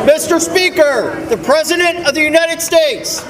Mr. Speaker, the President of the United States.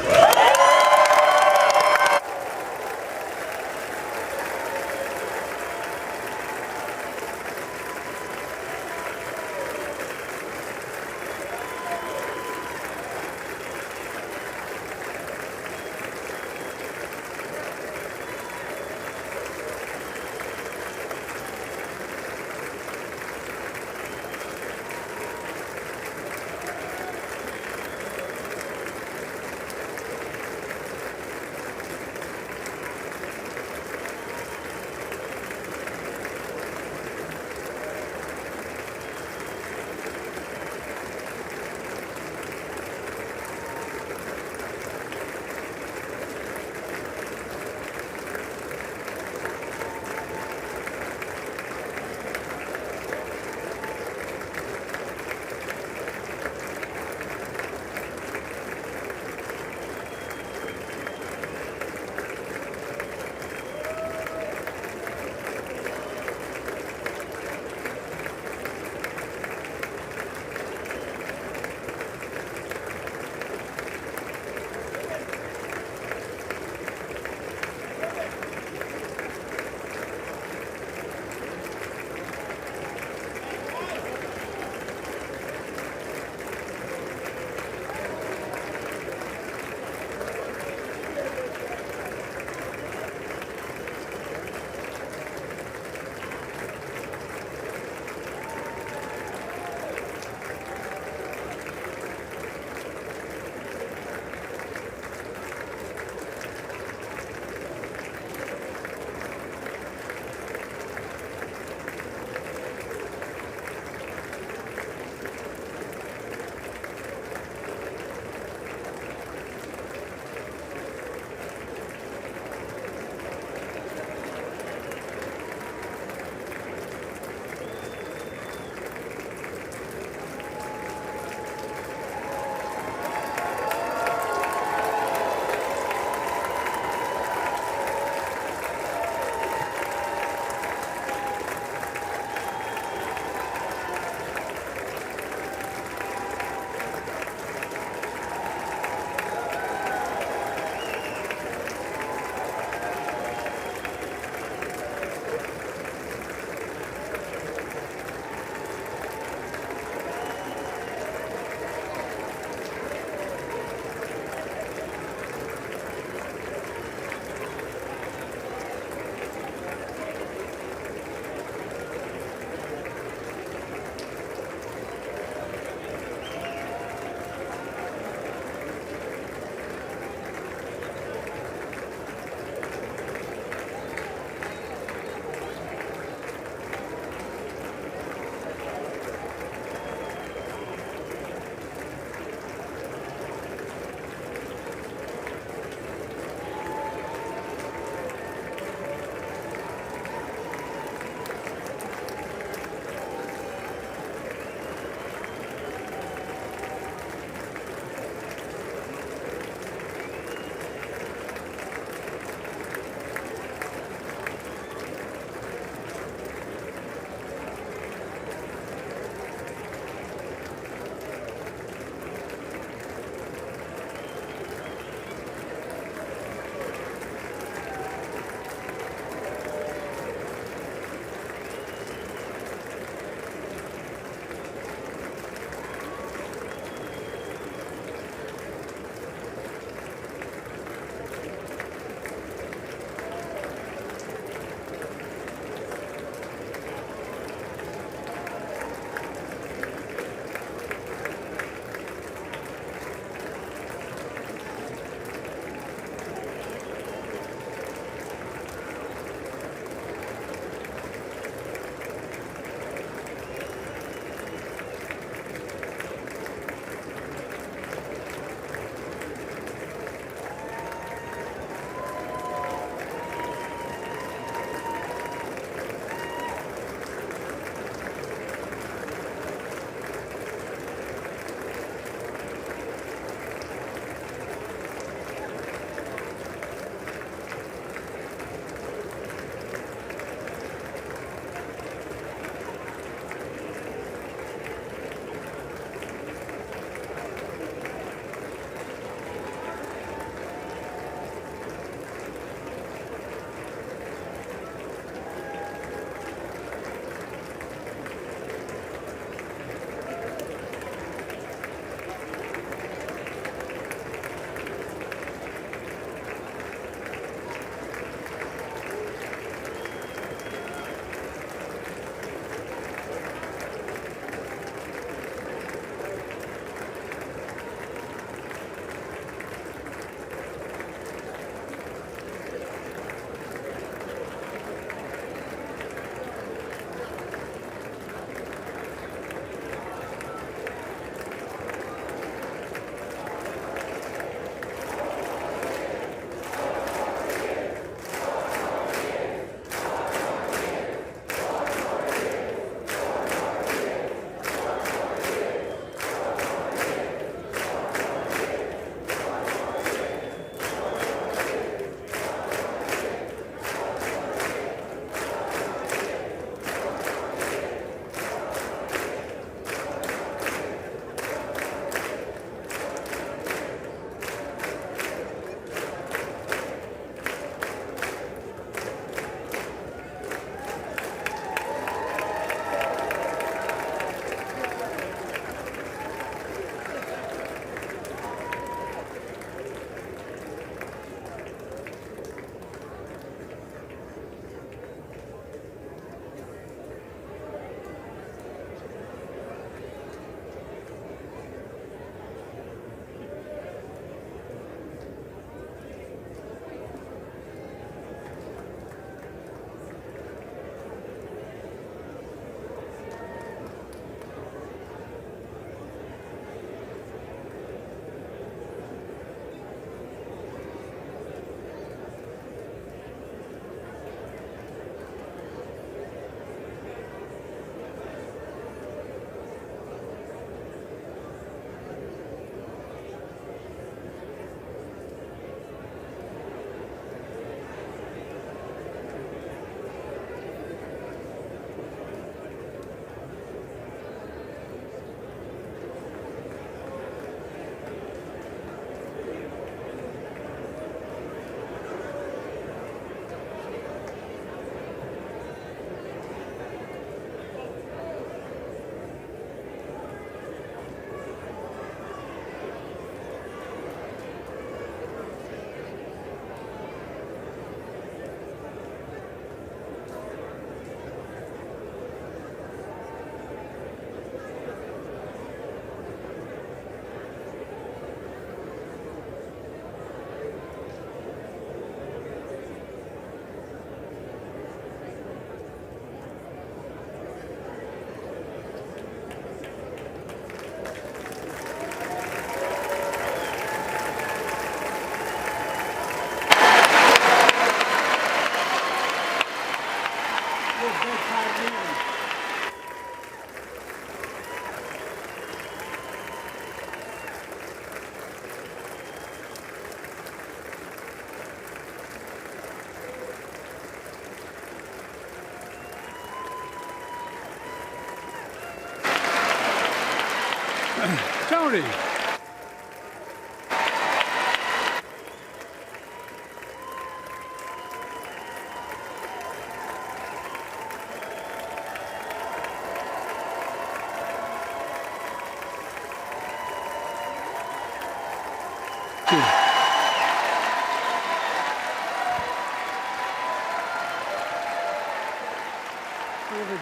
Tony.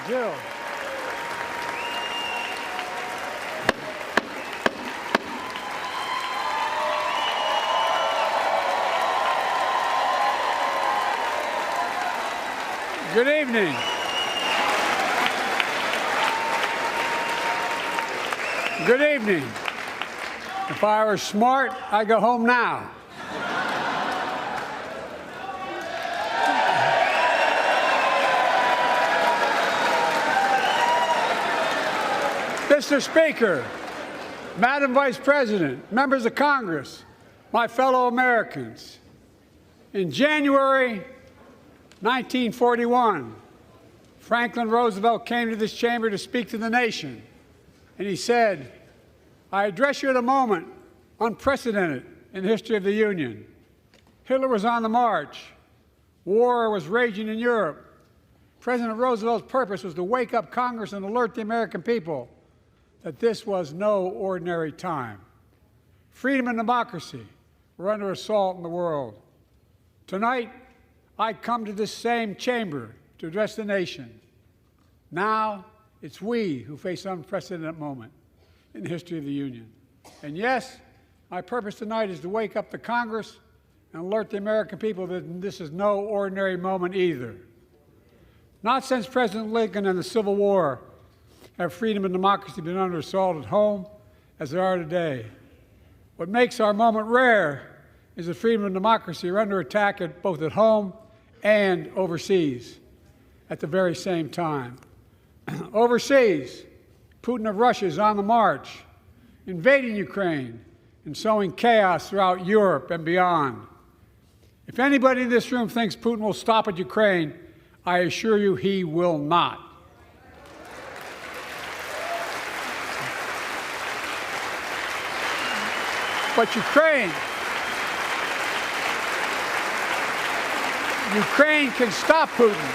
Jill. Good evening. Good evening. If I were smart, I'd go home now. Mr. Speaker, Madam Vice President, members of Congress, my fellow Americans, in January 1941, Franklin Roosevelt came to this chamber to speak to the nation, and he said, "I address you at a moment unprecedented in the history of the Union. Hitler was on the march. War was raging in Europe. President Roosevelt's purpose was to wake up Congress and alert the American people that this was no ordinary time. Freedom and democracy were under assault in the world. Tonight, I come to this same chamber to address the nation. Now, it's we who face an unprecedented moment in the history of the Union. And yes, my purpose tonight is to wake up the Congress and alert the American people that this is no ordinary moment either. Not since President Lincoln and the Civil War have freedom and democracy been under assault at home as they are today. What makes our moment rare is that freedom and democracy are under attack both at home and overseas at the very same time. Overseas, Putin of Russia is on the march, invading Ukraine and sowing chaos throughout Europe and beyond. If anybody in this room thinks Putin will stop at Ukraine, I assure you he will not. But Ukraine can stop Putin.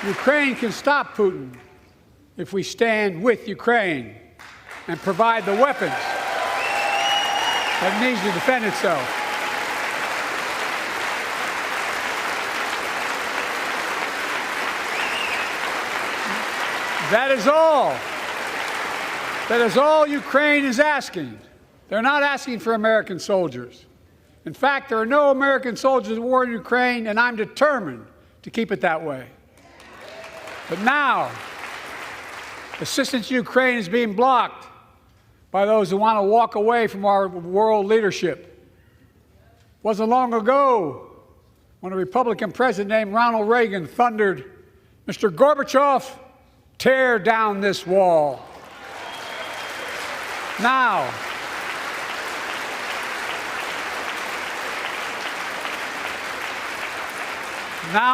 Ukraine can stop Putin if we stand with Ukraine and provide the weapons that needs to defend itself. That is all. That is all Ukraine is asking. They're not asking for American soldiers. In fact, there are no American soldiers at war in Ukraine, and I'm determined to keep it that way. But now, assistance to Ukraine is being blocked by those who want to walk away from our world leadership. It wasn't long ago when a Republican president named Ronald Reagan thundered, "Mr. Gorbachev, tear down this wall." Now,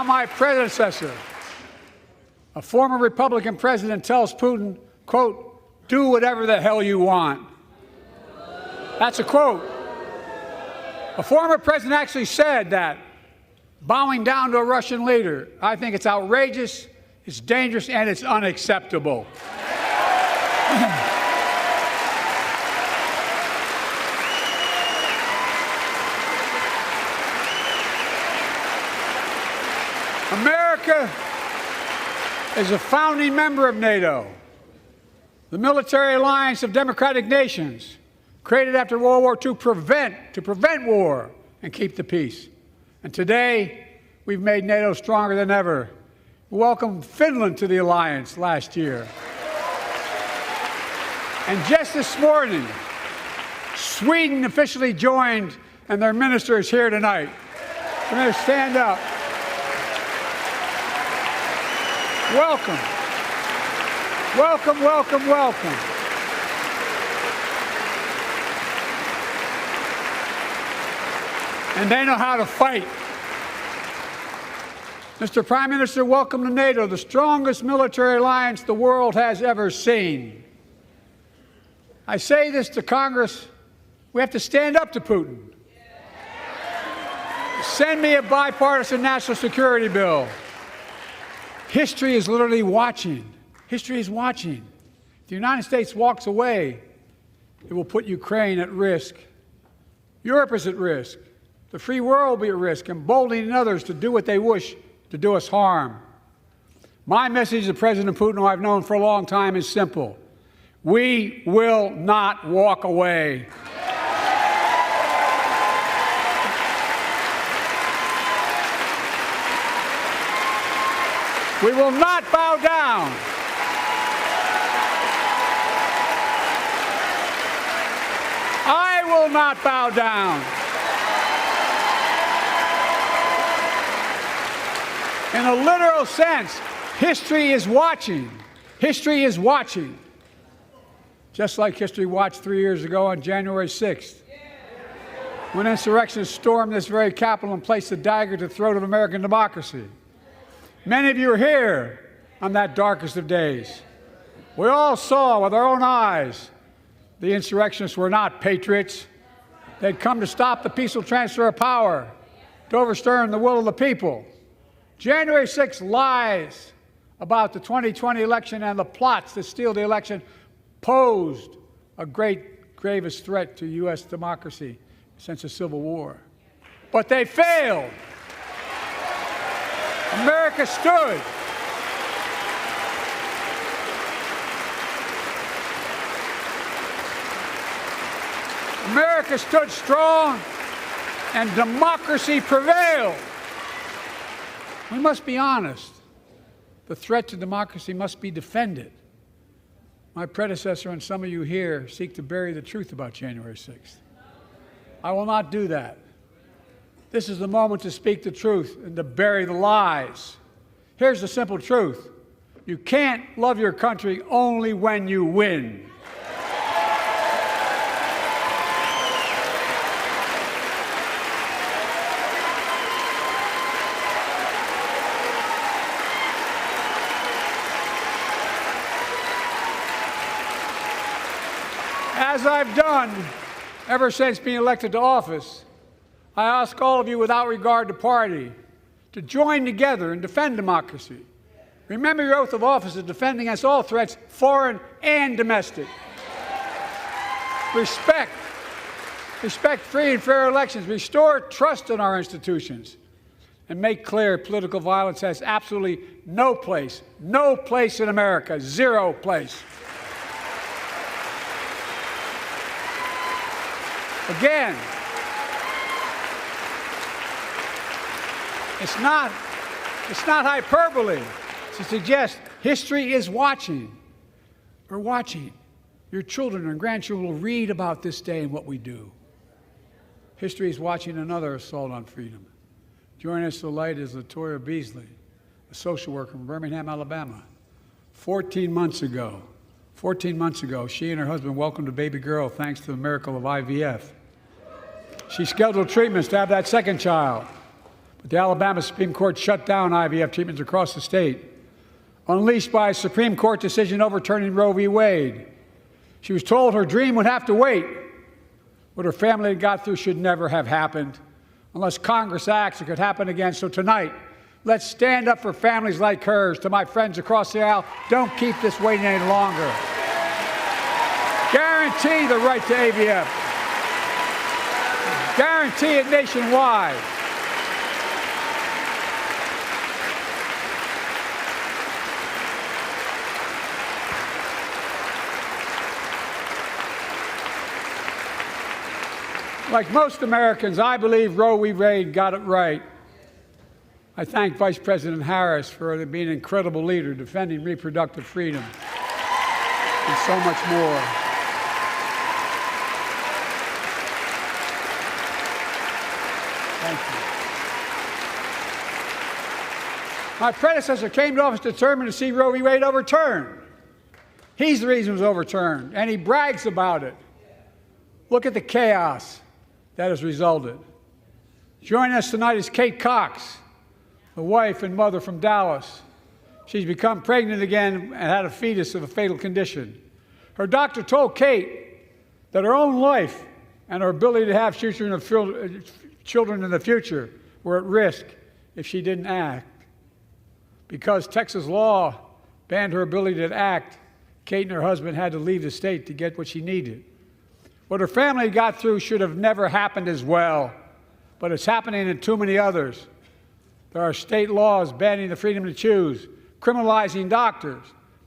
my predecessor, a former Republican president, tells Putin, quote, "Do whatever the hell you want." That's a quote. A former president actually said that, bowing down to a Russian leader. I think it's outrageous, it's dangerous, and it's unacceptable. America is a founding member of NATO, the military alliance of democratic nations created after World War II to prevent war and keep the peace. And today, we've made NATO stronger than ever. We welcomed Finland to the alliance last year. And just this morning, Sweden officially joined, and their minister is here tonight. I'm going to stand up. Welcome. Welcome, welcome, welcome. And they know how to fight. Mr. Prime Minister, welcome to NATO, the strongest military alliance the world has ever seen. I say this to Congress, we have to stand up to Putin. Send me a bipartisan national security bill. History is literally watching. History is watching. If the United States walks away, it will put Ukraine at risk. Europe is at risk. The free world will be at risk, emboldening others to do what they wish to do us harm. My message to President Putin, who I've known for a long time, is simple. We will not walk away. We will not bow down. I will not bow down. In a literal sense, history is watching. History is watching. Just like history watched 3 years ago on January 6th, when insurrectionists stormed this very Capitol and placed a dagger to the throat of American democracy. Many of you are here on that darkest of days. We all saw with our own eyes the insurrectionists were not patriots. They'd come to stop the peaceful transfer of power, to overturn the will of the people. January 6th lies about the 2020 election and the plots to steal the election posed a gravest threat to U.S. democracy since the Civil War. But they failed. America stood. America stood strong, and democracy prevailed. We must be honest. The threat to democracy must be defended. My predecessor and some of you here seek to bury the truth about January 6th. I will not do that. This is the moment to speak the truth and to bury the lies. Here's the simple truth. You can't love your country only when you win. As I've done ever since being elected to office, I ask all of you, without regard to party, to join together and defend democracy. Remember your oath of office to defend against all threats, foreign and domestic. Respect free and fair elections, restore trust in our institutions, and make clear political violence has absolutely no place in America, zero place. Again, it's not hyperbole to suggest history is watching. We're watching. Your children and grandchildren will read about this day and what we do. History is watching another assault on freedom. Joining us tonight is Latoya Beasley, a social worker from Birmingham, Alabama. 14 months ago, she and her husband welcomed a baby girl thanks to the miracle of IVF. She scheduled treatments to have that second child, but the Alabama Supreme Court shut down IVF treatments across the state, unleashed by a Supreme Court decision overturning Roe v. Wade. She was told her dream would have to wait. What her family had got through should never have happened. Unless Congress acts, it could happen again. So tonight, let's stand up for families like hers. To my friends across the aisle, don't keep this waiting any longer. Guarantee the right to AVF. Guarantee it nationwide. Like most Americans, I believe Roe v. Wade got it right. I thank Vice President Harris for being an incredible leader, defending reproductive freedom, and so much more. Thank you. My predecessor came to office determined to see Roe v. Wade overturned. He's the reason it was overturned, and he brags about it. Look at the chaos that has resulted. Joining us tonight is Kate Cox, the wife and mother from Dallas. She's become pregnant again and had a fetus of a fatal condition. Her doctor told Kate that her own life and her ability to have children in the future were at risk if she didn't act. Because Texas law banned her ability to act, Kate and her husband had to leave the state to get what she needed. What her family got through should have never happened as well, but it's happening in too many others. There are state laws banning the freedom to choose, criminalizing doctors,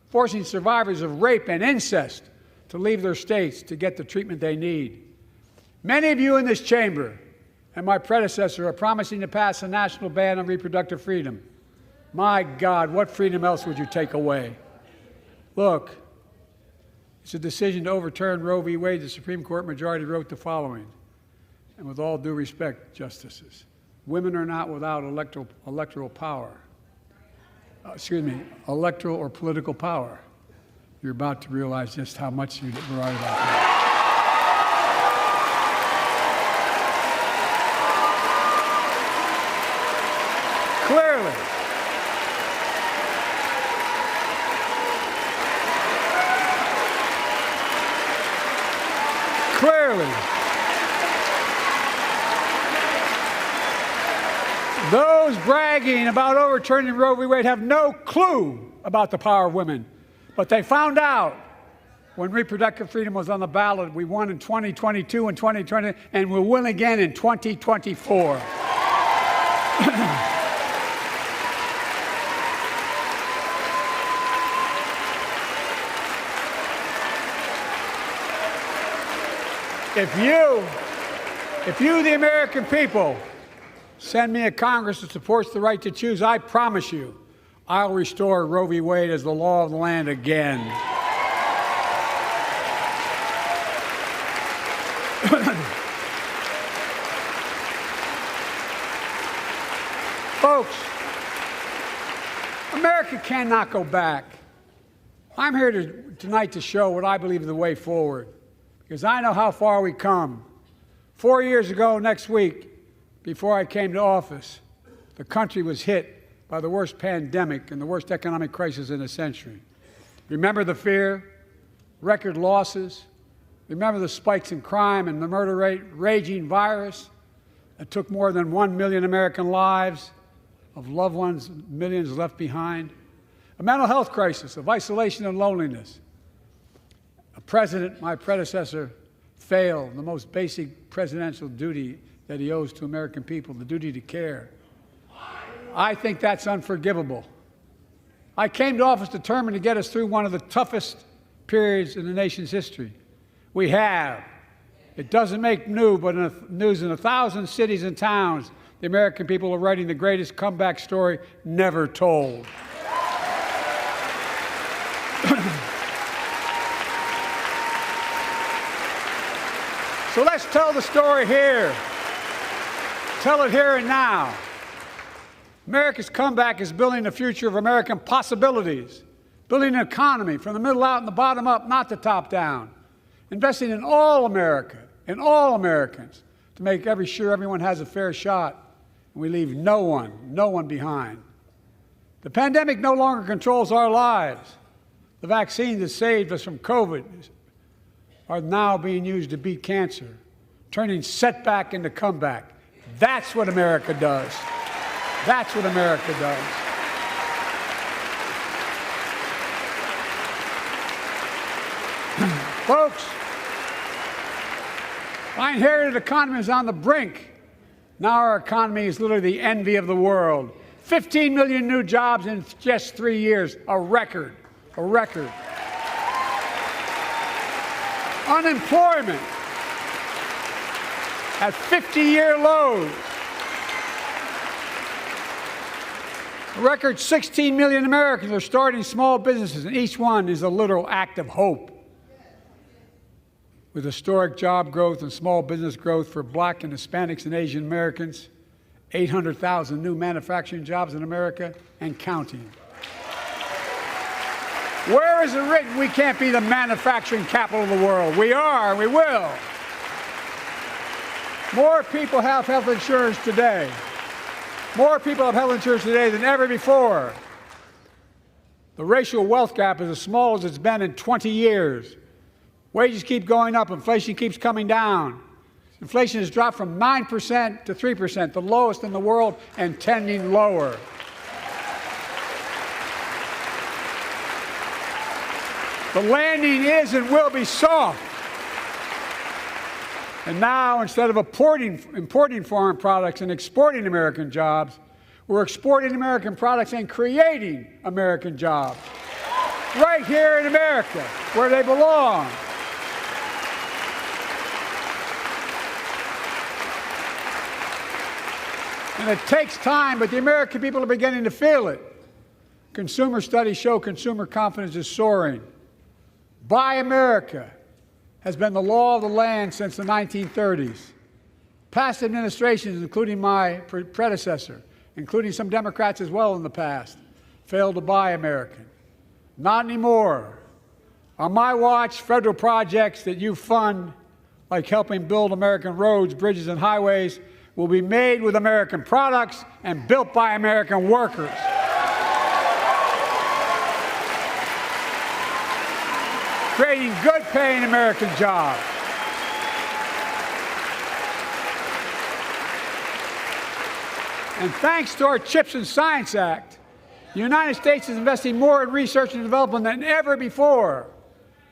forcing survivors of rape and incest to leave their states to get the treatment they need. Many of you in this chamber and my predecessor are promising to pass a national ban on reproductive freedom. My God, what freedom else would you take away? Look, it's a decision to overturn Roe v. Wade. The Supreme Court majority wrote the following, and with all due respect, justices, women are not without electoral power. Electoral or political power. You're about to realize just how much you were right about that. Clearly, those bragging about overturning Roe v. Wade have no clue about the power of women. But they found out when reproductive freedom was on the ballot. We won in 2022 and 2020, and we'll win again in 2024. If you, the American people, send me a Congress that supports the right to choose, I promise you, I'll restore Roe v. Wade as the law of the land again. Folks, America cannot go back. I'm here tonight to show what I believe is the way forward, because I know how far we come. 4 years ago next week, before I came to office, the country was hit by the worst pandemic and the worst economic crisis in a century. Remember the fear, record losses. Remember the spikes in crime and the murder rate, raging virus that took more than 1 million American lives of loved ones, millions left behind. A mental health crisis of isolation and loneliness. A president, my predecessor, failed the most basic presidential duty that he owes to American people, the duty to care. I think that's unforgivable. I came to office determined to get us through one of the toughest periods in the nation's history. We have. It doesn't make news, but in 1,000 cities and towns, the American people are writing the greatest comeback story never told. So let's tell the story here. Tell it here and now. America's comeback is building the future of American possibilities, building an economy from the middle out and the bottom up, not the top down, investing in all America, in all Americans, to make sure everyone has a fair shot, and we leave no one behind. The pandemic no longer controls our lives. The vaccines that saved us from COVID are now being used to beat cancer, turning setback into comeback. That's what America does. That's what America does. Folks, our inherited economy is on the brink. Now our economy is literally the envy of the world. 15 million new jobs in just 3 years, a record, a record. Unemployment at 50-year lows. A record 16 million Americans are starting small businesses, and each one is a literal act of hope. With historic job growth and small business growth for Black and Hispanics and Asian Americans, 800,000 new manufacturing jobs in America and counting. Where is it written we can't be the manufacturing capital of the world? We are, and we will. More people have health insurance today More people have health insurance today than ever before. The racial wealth gap is as small as it's been in 20 years. Wages keep going up. Inflation keeps coming down. Inflation has dropped from 9% to 3%, the lowest in the world, and tending lower. The landing is and will be soft. And now, instead of importing foreign products and exporting American jobs, we're exporting American products and creating American jobs. Right here in America, where they belong. And it takes time, but the American people are beginning to feel it. Consumer studies show consumer confidence is soaring. Buy America has been the law of the land since the 1930s. Past administrations, including my predecessor, including some Democrats as well in the past, failed to buy American. Not anymore. On my watch, federal projects that you fund, like helping build American roads, bridges, and highways, will be made with American products and built by American workers. Creating good-paying American jobs. And thanks to our CHIPS and Science Act, the United States is investing more in research and development than ever before.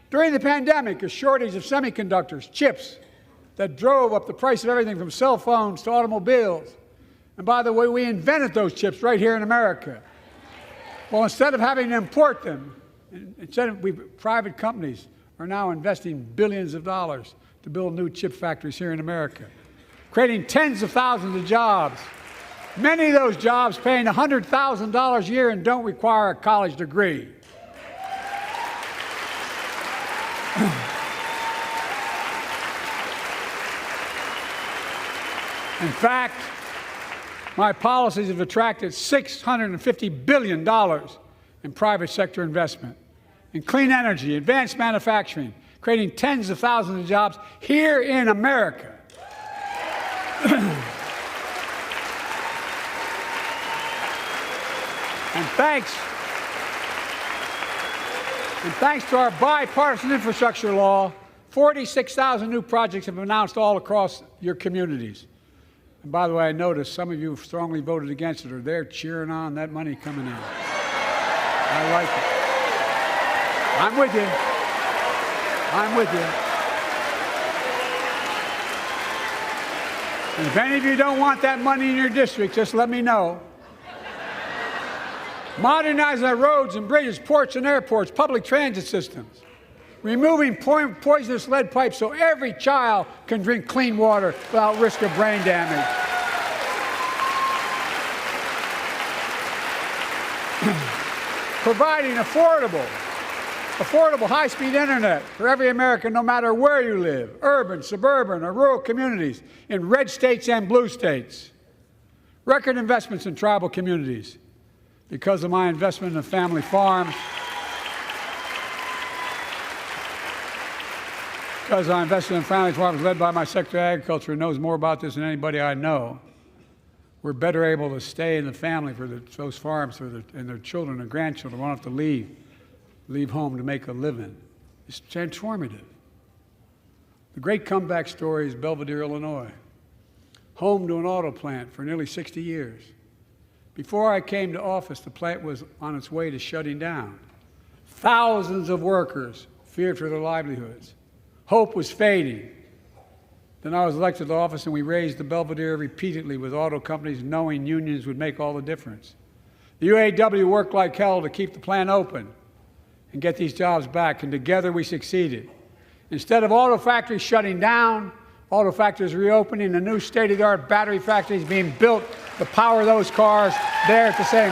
During the pandemic, a shortage of semiconductors, chips, that drove up the price of everything from cell phones to automobiles. And by the way, we invented those chips right here in America. Well, instead of having to import them, private companies are now investing billions of dollars to build new chip factories here in America, creating tens of thousands of jobs. Many of those jobs paying $100,000 a year and don't require a college degree. In fact, my policies have attracted $650 billion in private sector investment in clean energy, advanced manufacturing, creating tens of thousands of jobs here in America. And thanks to our bipartisan infrastructure law, 46,000 new projects have been announced all across your communities. And by the way, I noticed some of you strongly voted against it, or they're cheering on that money coming in. I like it. I'm with you. I'm with you. And if any of you don't want that money in your district, just let me know. Modernizing our roads and bridges, ports and airports, public transit systems. Removing poisonous lead pipes so every child can drink clean water without risk of brain damage. Providing affordable high-speed internet for every American, no matter where you live, urban, suburban, or rural communities, in red states and blue states. Record investments in tribal communities. Because of my investment in family farms, because I invested in family farms led by my Secretary of Agriculture, who knows more about this than anybody I know, we're better able to stay in the family for those farms and their children and grandchildren won't have to leave home to make a living. It's transformative. The great comeback story is Belvedere, Illinois, home to an auto plant for nearly 60 years. Before I came to office, the plant was on its way to shutting down. Thousands of workers feared for their livelihoods. Hope was fading. Then I was elected to office, and we raised the Belvedere repeatedly with auto companies, knowing unions would make all the difference. The UAW worked like hell to keep the plant open and get these jobs back, and together we succeeded. Instead of auto factories shutting down, auto factories reopening, and new state-of-the-art battery factories being built to power those cars there at the same.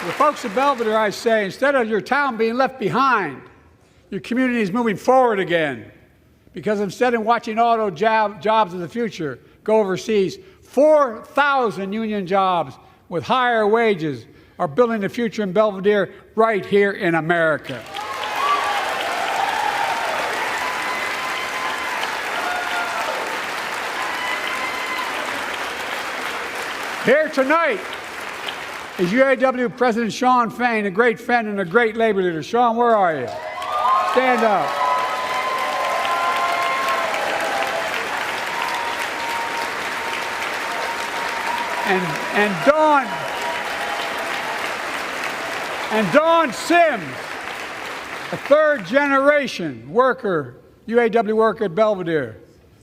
The folks at Belvedere, I say, instead of your town being left behind, your community is moving forward again. Because instead of watching auto jobs of the future go overseas, 4,000 union jobs with higher wages are building the future in Belvedere right here in America. Here tonight is UAW President Shawn Fain, a great friend and a great labor leader. Shawn, where are you? Stand up. And Dawn Sims, a third-generation worker, UAW worker at Belvedere.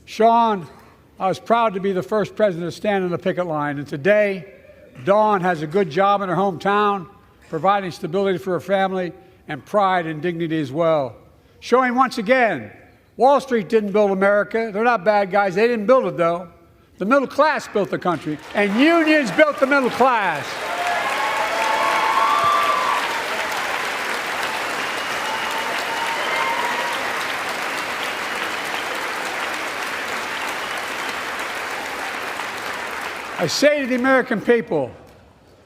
Shawn, I was proud to be the first president to stand on the picket line, and today, Dawn has a good job in her hometown, providing stability for her family and pride and dignity as well. Showing once again, Wall Street didn't build America. They're not bad guys. They didn't build it, though. The middle class built the country, and unions built the middle class. I say to the American people,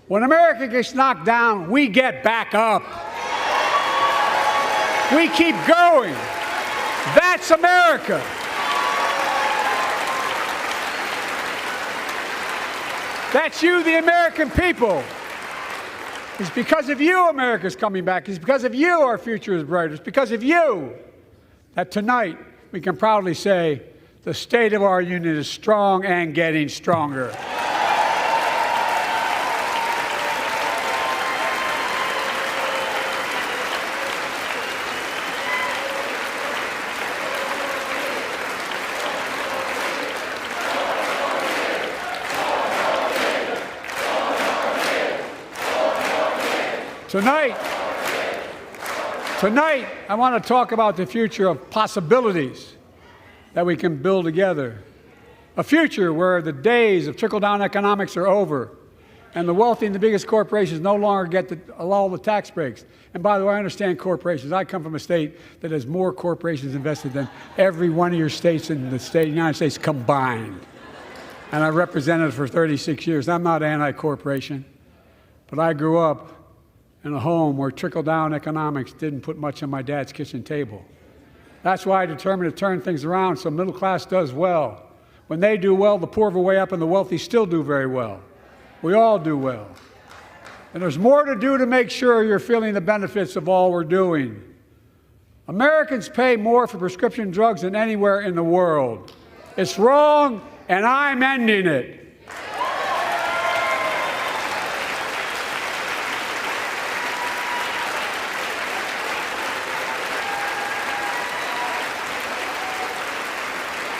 when America gets knocked down, we get back up. We keep going. That's America. That's you, the American people. It's because of you America's coming back. It's because of you our future is brighter. It's because of you that tonight we can proudly say the state of our union is strong and getting stronger. Tonight, I want to talk about the future of possibilities that we can build together. A future where the days of trickle-down economics are over, and the wealthy and the biggest corporations no longer get all the tax breaks. And by the way, I understand corporations. I come from a state that has more corporations invested than every one of your states in the United States combined. And I represented it for 36 years. I'm not anti-corporation, but I grew up in a home where trickle-down economics didn't put much on my dad's kitchen table. That's why I determined to turn things around so middle class does well. When they do well, the poor go way up and the wealthy still do very well. We all do well. And there's more to do to make sure you're feeling the benefits of all we're doing. Americans pay more for prescription drugs than anywhere in the world. It's wrong, and I'm ending it.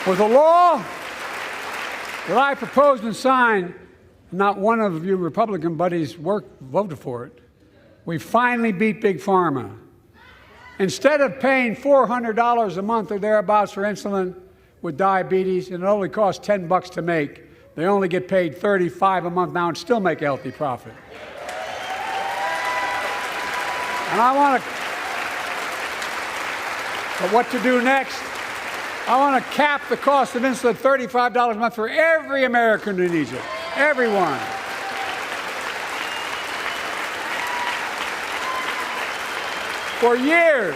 With a law that I proposed and signed, not one of you Republican buddies voted for it. We finally beat Big Pharma. Instead of paying $400 a month or thereabouts for insulin with diabetes, and it only costs $10 to make, they only get paid $35 a month now and still make a healthy profit. And but what to do next? I want to cap the cost of insulin at $35 a month for every American who needs it. Everyone. For years,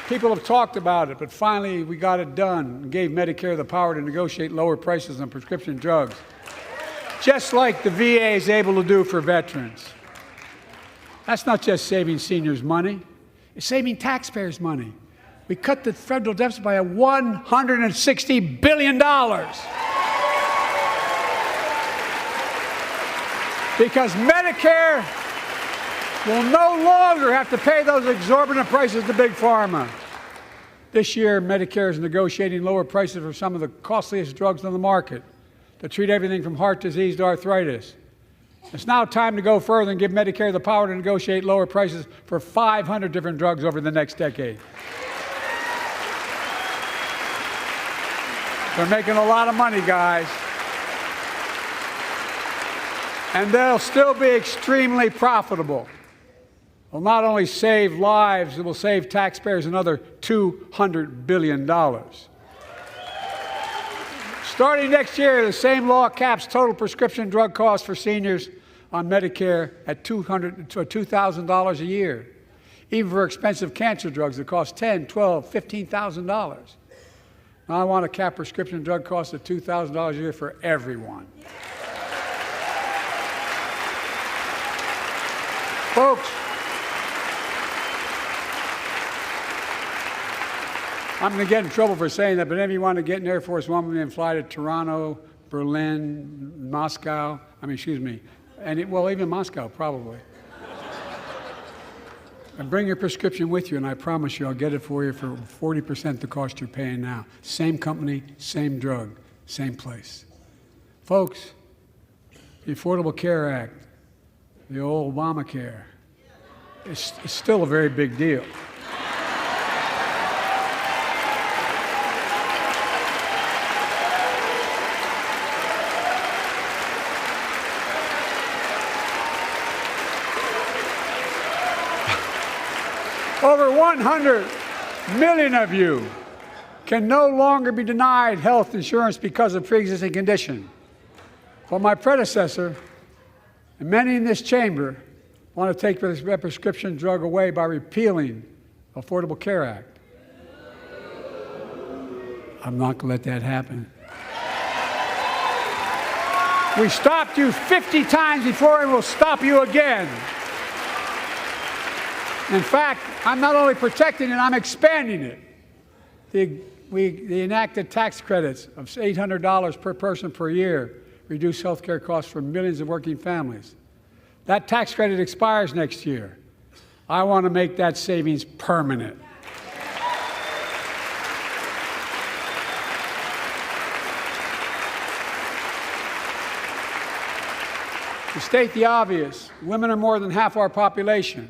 people have talked about it, but finally we got it done and gave Medicare the power to negotiate lower prices on prescription drugs, just like the VA is able to do for veterans. That's not just saving seniors money, it's saving taxpayers money. We cut the federal deficit by $160 billion. Because Medicare will no longer have to pay those exorbitant prices to Big Pharma. This year, Medicare is negotiating lower prices for some of the costliest drugs on the market to treat everything from heart disease to arthritis. It's now time to go further and give Medicare the power to negotiate lower prices for 500 different drugs over the next decade. They're making a lot of money, guys. And they'll still be extremely profitable. They'll not only save lives, it will save taxpayers another $200 billion. Starting next year, the same law caps total prescription drug costs for seniors on Medicare at $2,000 a year, even for expensive cancer drugs that cost $10,000, $12,000, $15,000. Now I want to cap prescription drug costs at $2,000 a year for everyone. Folks, I'm going to get in trouble for saying that, but if you want to get in Air Force One and fly to Toronto, Berlin, Moscow, even Moscow, probably. And bring your prescription with you, and I promise you I'll get it for you for 40% the cost you're paying now. Same company, same drug, same place. Folks, the Affordable Care Act, the old Obamacare, is still a very big deal. Over 100 million of you can no longer be denied health insurance because of pre-existing condition. But my predecessor, and many in this chamber, want to take this prescription drug away by repealing the Affordable Care Act. I'm not going to let that happen. We stopped you 50 times before, and we'll stop you again. In fact, I'm not only protecting it, I'm expanding it. The enacted tax credits of $800 per person per year reduce health care costs for millions of working families. That tax credit expires next year. I want to make that savings permanent. To state the obvious, women are more than half our population.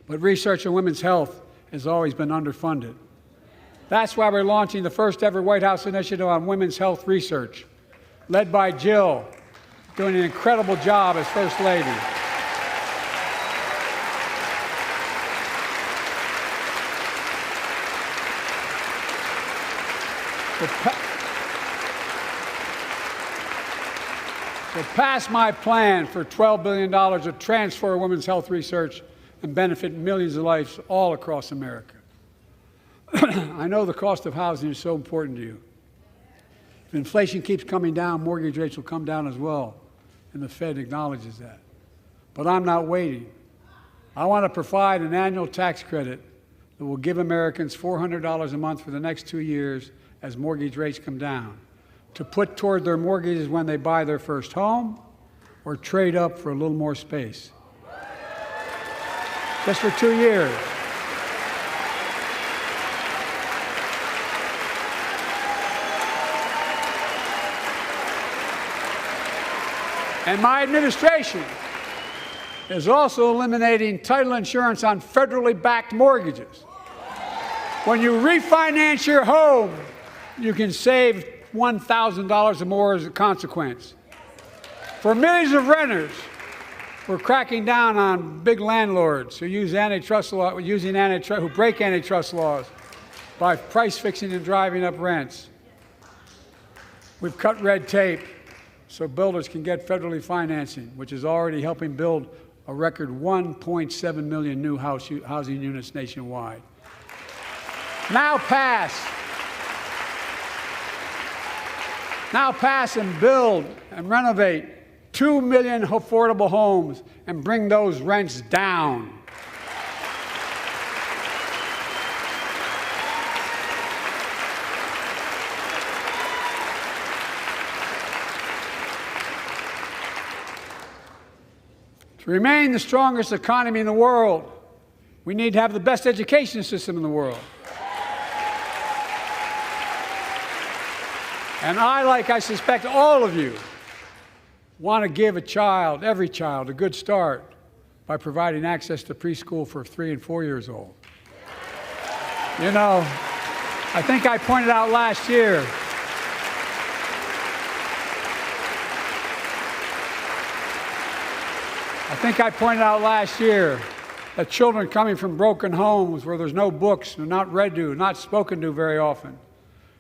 But research on women's health has always been underfunded. That's why we're launching the first ever White House initiative on women's health research, led by Jill, doing an incredible job as First Lady. So pass my plan for $12 billion to transfer women's health research and benefit millions of lives all across America. I know the cost of housing is so important to you. If inflation keeps coming down, mortgage rates will come down as well, and the Fed acknowledges that. But I'm not waiting. I want to provide an annual tax credit that will give Americans $400 a month for the next 2 years as mortgage rates come down, to put toward their mortgages when they buy their first home or trade up for a little more space. Just for 2 years. And my administration is also eliminating title insurance on federally backed mortgages. When you refinance your home, you can save $1,000 or more as a consequence. For millions of renters, we're cracking down on big landlords who use antitrust law, who break antitrust laws by price fixing and driving up rents. We've cut red tape so builders can get federally financing, which is already helping build a record 1.7 million new housing units nationwide. Now pass and build and renovate 2 million affordable homes and bring those rents down. To remain the strongest economy in the world, we need to have the best education system in the world. And I suspect all of you, want to give every child, a good start by providing access to preschool for 3 and 4 years old. You know, I think I pointed out last year that children coming from broken homes where there's no books, they're not read to, not spoken to very often,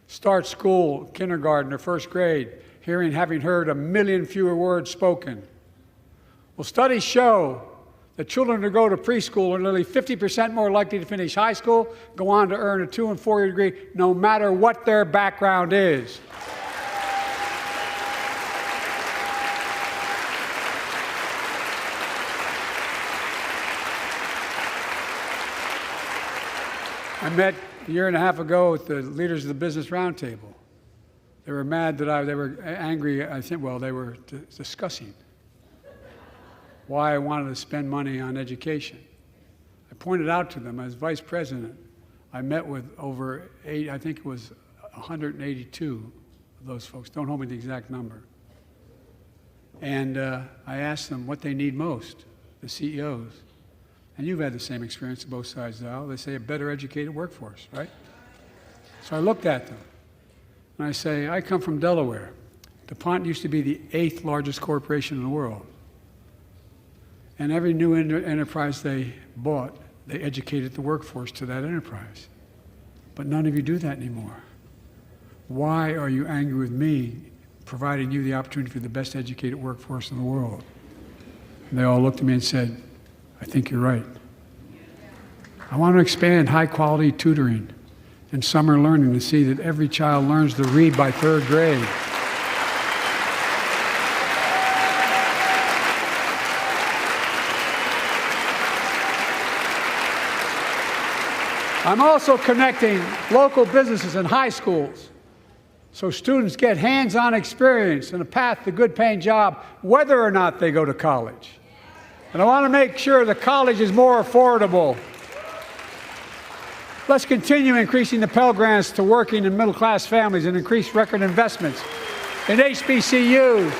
start school, kindergarten or first grade, having heard 1 million fewer words spoken. Well, studies show that children who go to preschool are nearly 50% more likely to finish high school, go on to earn a 2- and 4-year degree, no matter what their background is. I met a year and a half ago with the leaders of the Business Roundtable. They were mad that they were angry. I think, well, they were discussing why I wanted to spend money on education. I pointed out to them, as vice president, I met with over I think it was 182 of those folks. Don't hold me to the exact number. And I asked them what they need most, the CEOs. And you've had the same experience on both sides of the aisle. They say a better educated workforce, right? So I looked at them, and I say, I come from Delaware. DuPont used to be the 8th largest corporation in the world. And every new enterprise they bought, they educated the workforce to that enterprise. But none of you do that anymore. Why are you angry with me providing you the opportunity for the best educated workforce in the world? And they all looked at me and said, I think you're right. I want to expand high-quality tutoring and summer learning to see that every child learns to read by 3rd grade. I'm also connecting local businesses and high schools so students get hands-on experience and a path to a good-paying job whether or not they go to college. And I want to make sure the college is more affordable. Let's continue increasing the Pell Grants to working and middle-class families and increase record investments in HBCUs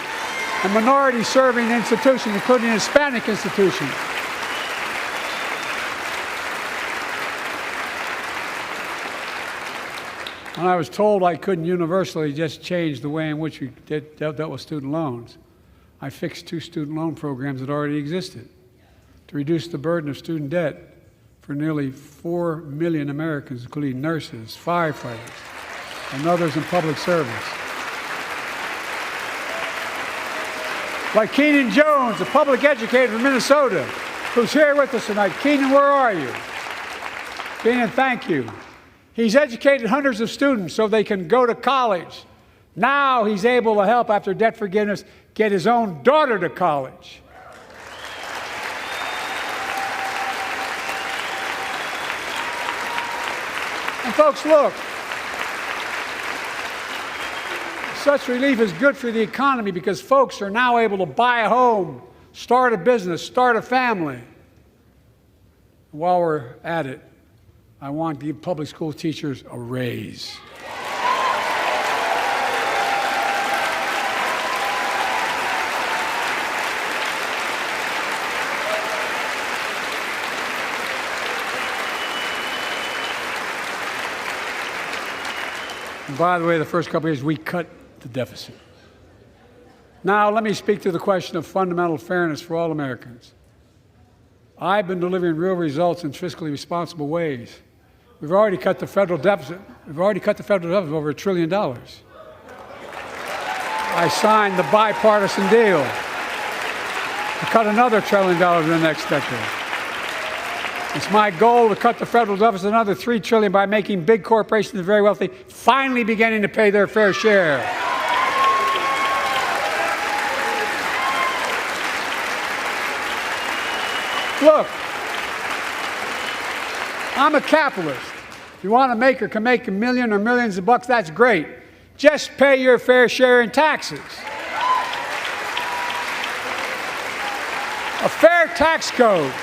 and minority-serving institutions, including Hispanic institutions. When I was told I couldn't universally just change the way in which we dealt with student loans, I fixed 2 student loan programs that already existed to reduce the burden of student debt for nearly 4 million Americans, including nurses, firefighters, and others in public service. Like Keenan Jones, a public educator from Minnesota, who's here with us tonight. Keenan, where are you? Keenan, thank you. He's educated hundreds of students so they can go to college. Now he's able to help, after debt forgiveness, get his own daughter to college. And folks, look, such relief is good for the economy because folks are now able to buy a home, start a business, start a family. While we're at it, I want to give public school teachers a raise. And by the way, the first couple of years, we cut the deficit. Now, let me speak to the question of fundamental fairness for all Americans. I've been delivering real results in fiscally responsible ways. We've already cut the federal deficit. We've already cut the federal deficit over $1 trillion. I signed the bipartisan deal to cut another $1 trillion in the next decade. It's my goal to cut the federal deficit another $3 trillion by making big corporations and very wealthy finally beginning to pay their fair share. Look, I'm a capitalist. If you want to make or can make $1 million or millions of bucks, that's great. Just pay your fair share in taxes. A fair tax code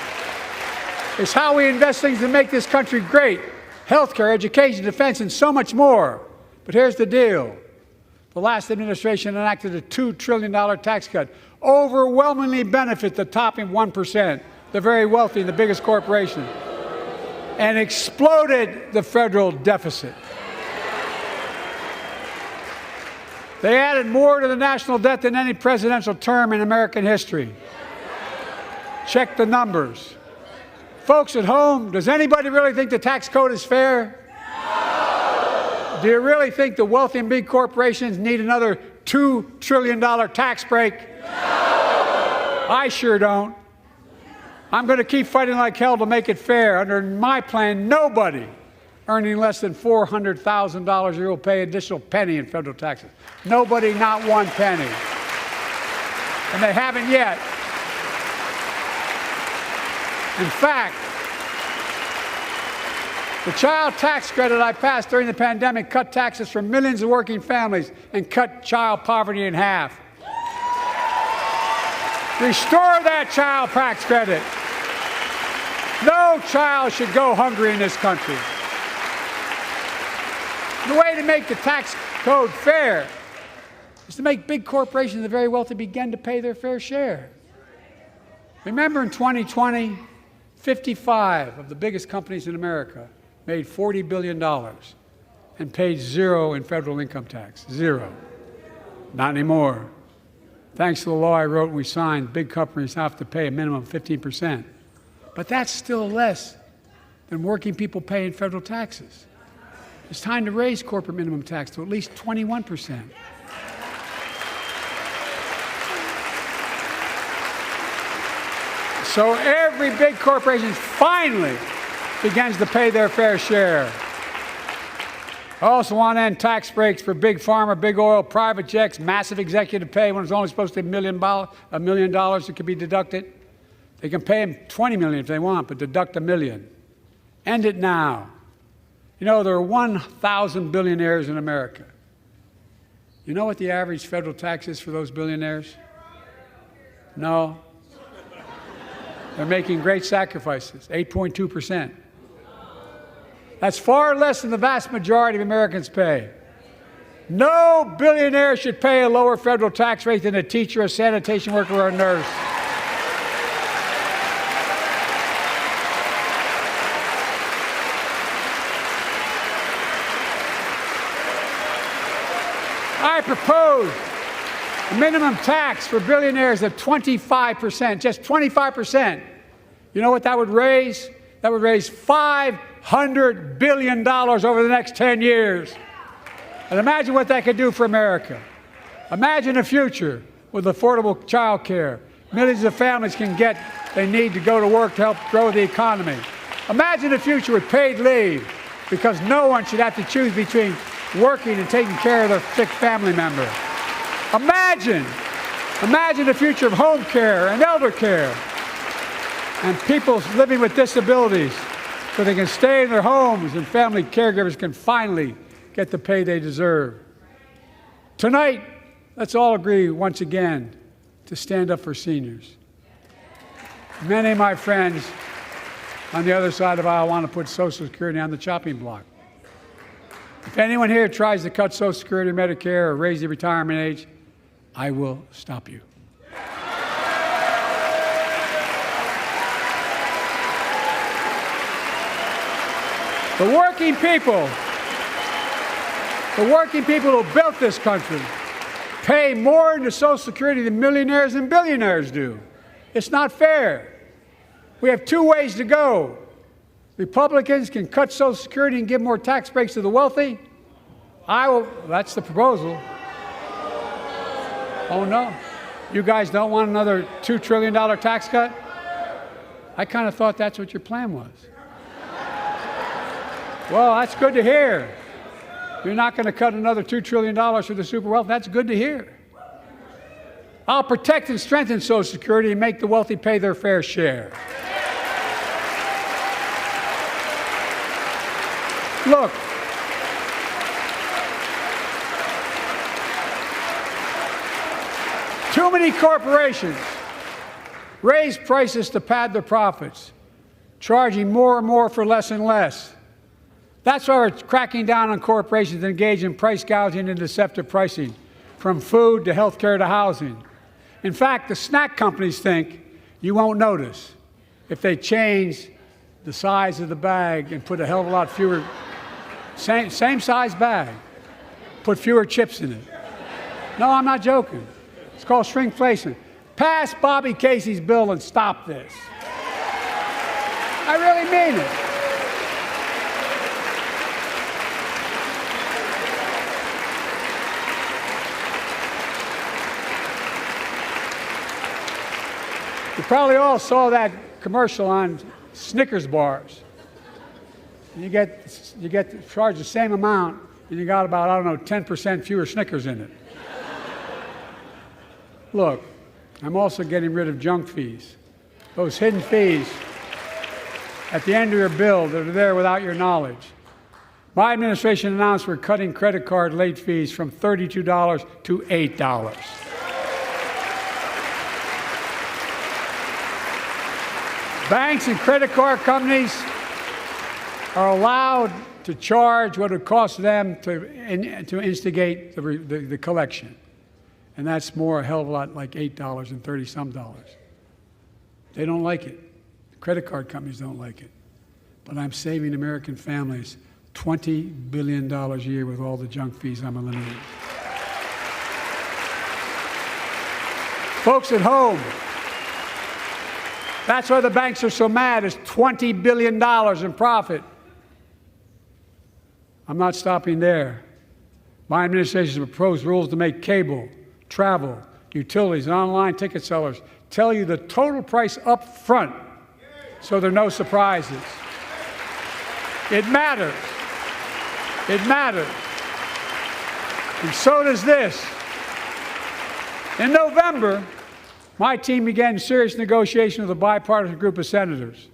is how we invest things to make this country great. Healthcare, education, defense, and so much more. But here's the deal. The last administration enacted a $2 trillion tax cut, overwhelmingly benefit the top 1%, the very wealthy and the biggest corporations, and exploded the federal deficit. They added more to the national debt than any presidential term in American history. Check the numbers. Folks at home, does anybody really think the tax code is fair? No. Do you really think the wealthy and big corporations need another $2 trillion tax break? No. I sure don't. I'm going to keep fighting like hell to make it fair. Under my plan, nobody earning less than $400,000 a year will pay an additional penny in federal taxes. Nobody, not one penny. And they haven't yet. In fact, the child tax credit I passed during the pandemic cut taxes for millions of working families and cut child poverty in half. Restore that child tax credit. No child should go hungry in this country. The way to make the tax code fair is to make big corporations and the very wealthy begin to pay their fair share. Remember in 2020, 55 of the biggest companies in America made $40 billion and paid zero in federal income tax. Zero. Not anymore. Thanks to the law I wrote and we signed, big companies have to pay a minimum of 15%. But that's still less than working people pay in federal taxes. It's time to raise corporate minimum tax to at least 21%. So every big corporation finally begins to pay their fair share. I also want to end tax breaks for big pharma, big oil, private jets, massive executive pay when it's only supposed to be $1 million that could be deducted. They can pay them $20 million if they want, but deduct $1 million. End it now. You know, there are 1,000 billionaires in America. You know what the average federal tax is for those billionaires? No. They're making great sacrifices, 8.2%. That's far less than the vast majority of Americans pay. No billionaire should pay a lower federal tax rate than a teacher, a sanitation worker, or a nurse. I propose a minimum tax for billionaires of 25%, just 25%. You know what that would raise? That would raise $500 billion over the next 10 years. And imagine what that could do for America. Imagine a future with affordable child care. Millions of families can get they need to go to work to help grow the economy. Imagine a future with paid leave, because no one should have to choose between working and taking care of their sick family member. Imagine a future of home care and elder care, and people living with disabilities so they can stay in their homes and family caregivers can finally get the pay they deserve. Tonight, let's all agree once again to stand up for seniors. Many of my friends on the other side of the aisle want to put Social Security on the chopping block. If anyone here tries to cut Social Security or Medicare or raise the retirement age, I will stop you. The working people who built this country pay more into Social Security than millionaires and billionaires do. It's not fair. We have two ways to go. Republicans can cut Social Security and give more tax breaks to the wealthy. That's the proposal. Oh no, you guys don't want another $2 trillion tax cut? I kind of thought that's what your plan was. Well, that's good to hear. You're not going to cut another $2 trillion for the super wealthy. That's good to hear. I'll protect and strengthen Social Security and make the wealthy pay their fair share. Look, too many corporations raise prices to pad their profits, charging more and more for less and less. That's why we're cracking down on corporations that engage in price gouging and deceptive pricing, from food to health care to housing. In fact, the snack companies think you won't notice if they change the size of the bag and put a hell of a lot fewer, same size bag, put fewer chips in it. No, I'm not joking. It's called shrinkflation. Pass Bobby Casey's bill and stop this. I really mean it. You probably all saw that commercial on Snickers bars. You get charged the same amount, and you got about, I don't know, 10% fewer Snickers in it. Look, I'm also getting rid of junk fees. Those hidden fees at the end of your bill that are there without your knowledge. My administration announced we're cutting credit card late fees from $32 to $8. Banks and credit card companies are allowed to charge what it costs them to instigate the collection. And that's more a hell of a lot like $8 and 30-some dollars. They don't like it. The credit card companies don't like it. But I'm saving American families $20 billion a year with all the junk fees I'm eliminating. Folks at home, that's why the banks are so mad. It's $20 billion in profit. I'm not stopping there. My administration has proposed rules to make cable, travel, utilities, and online ticket sellers tell you the total price up front so there are no surprises. It matters. It matters. And so does this. In November, my team began serious negotiation with a bipartisan group of senators.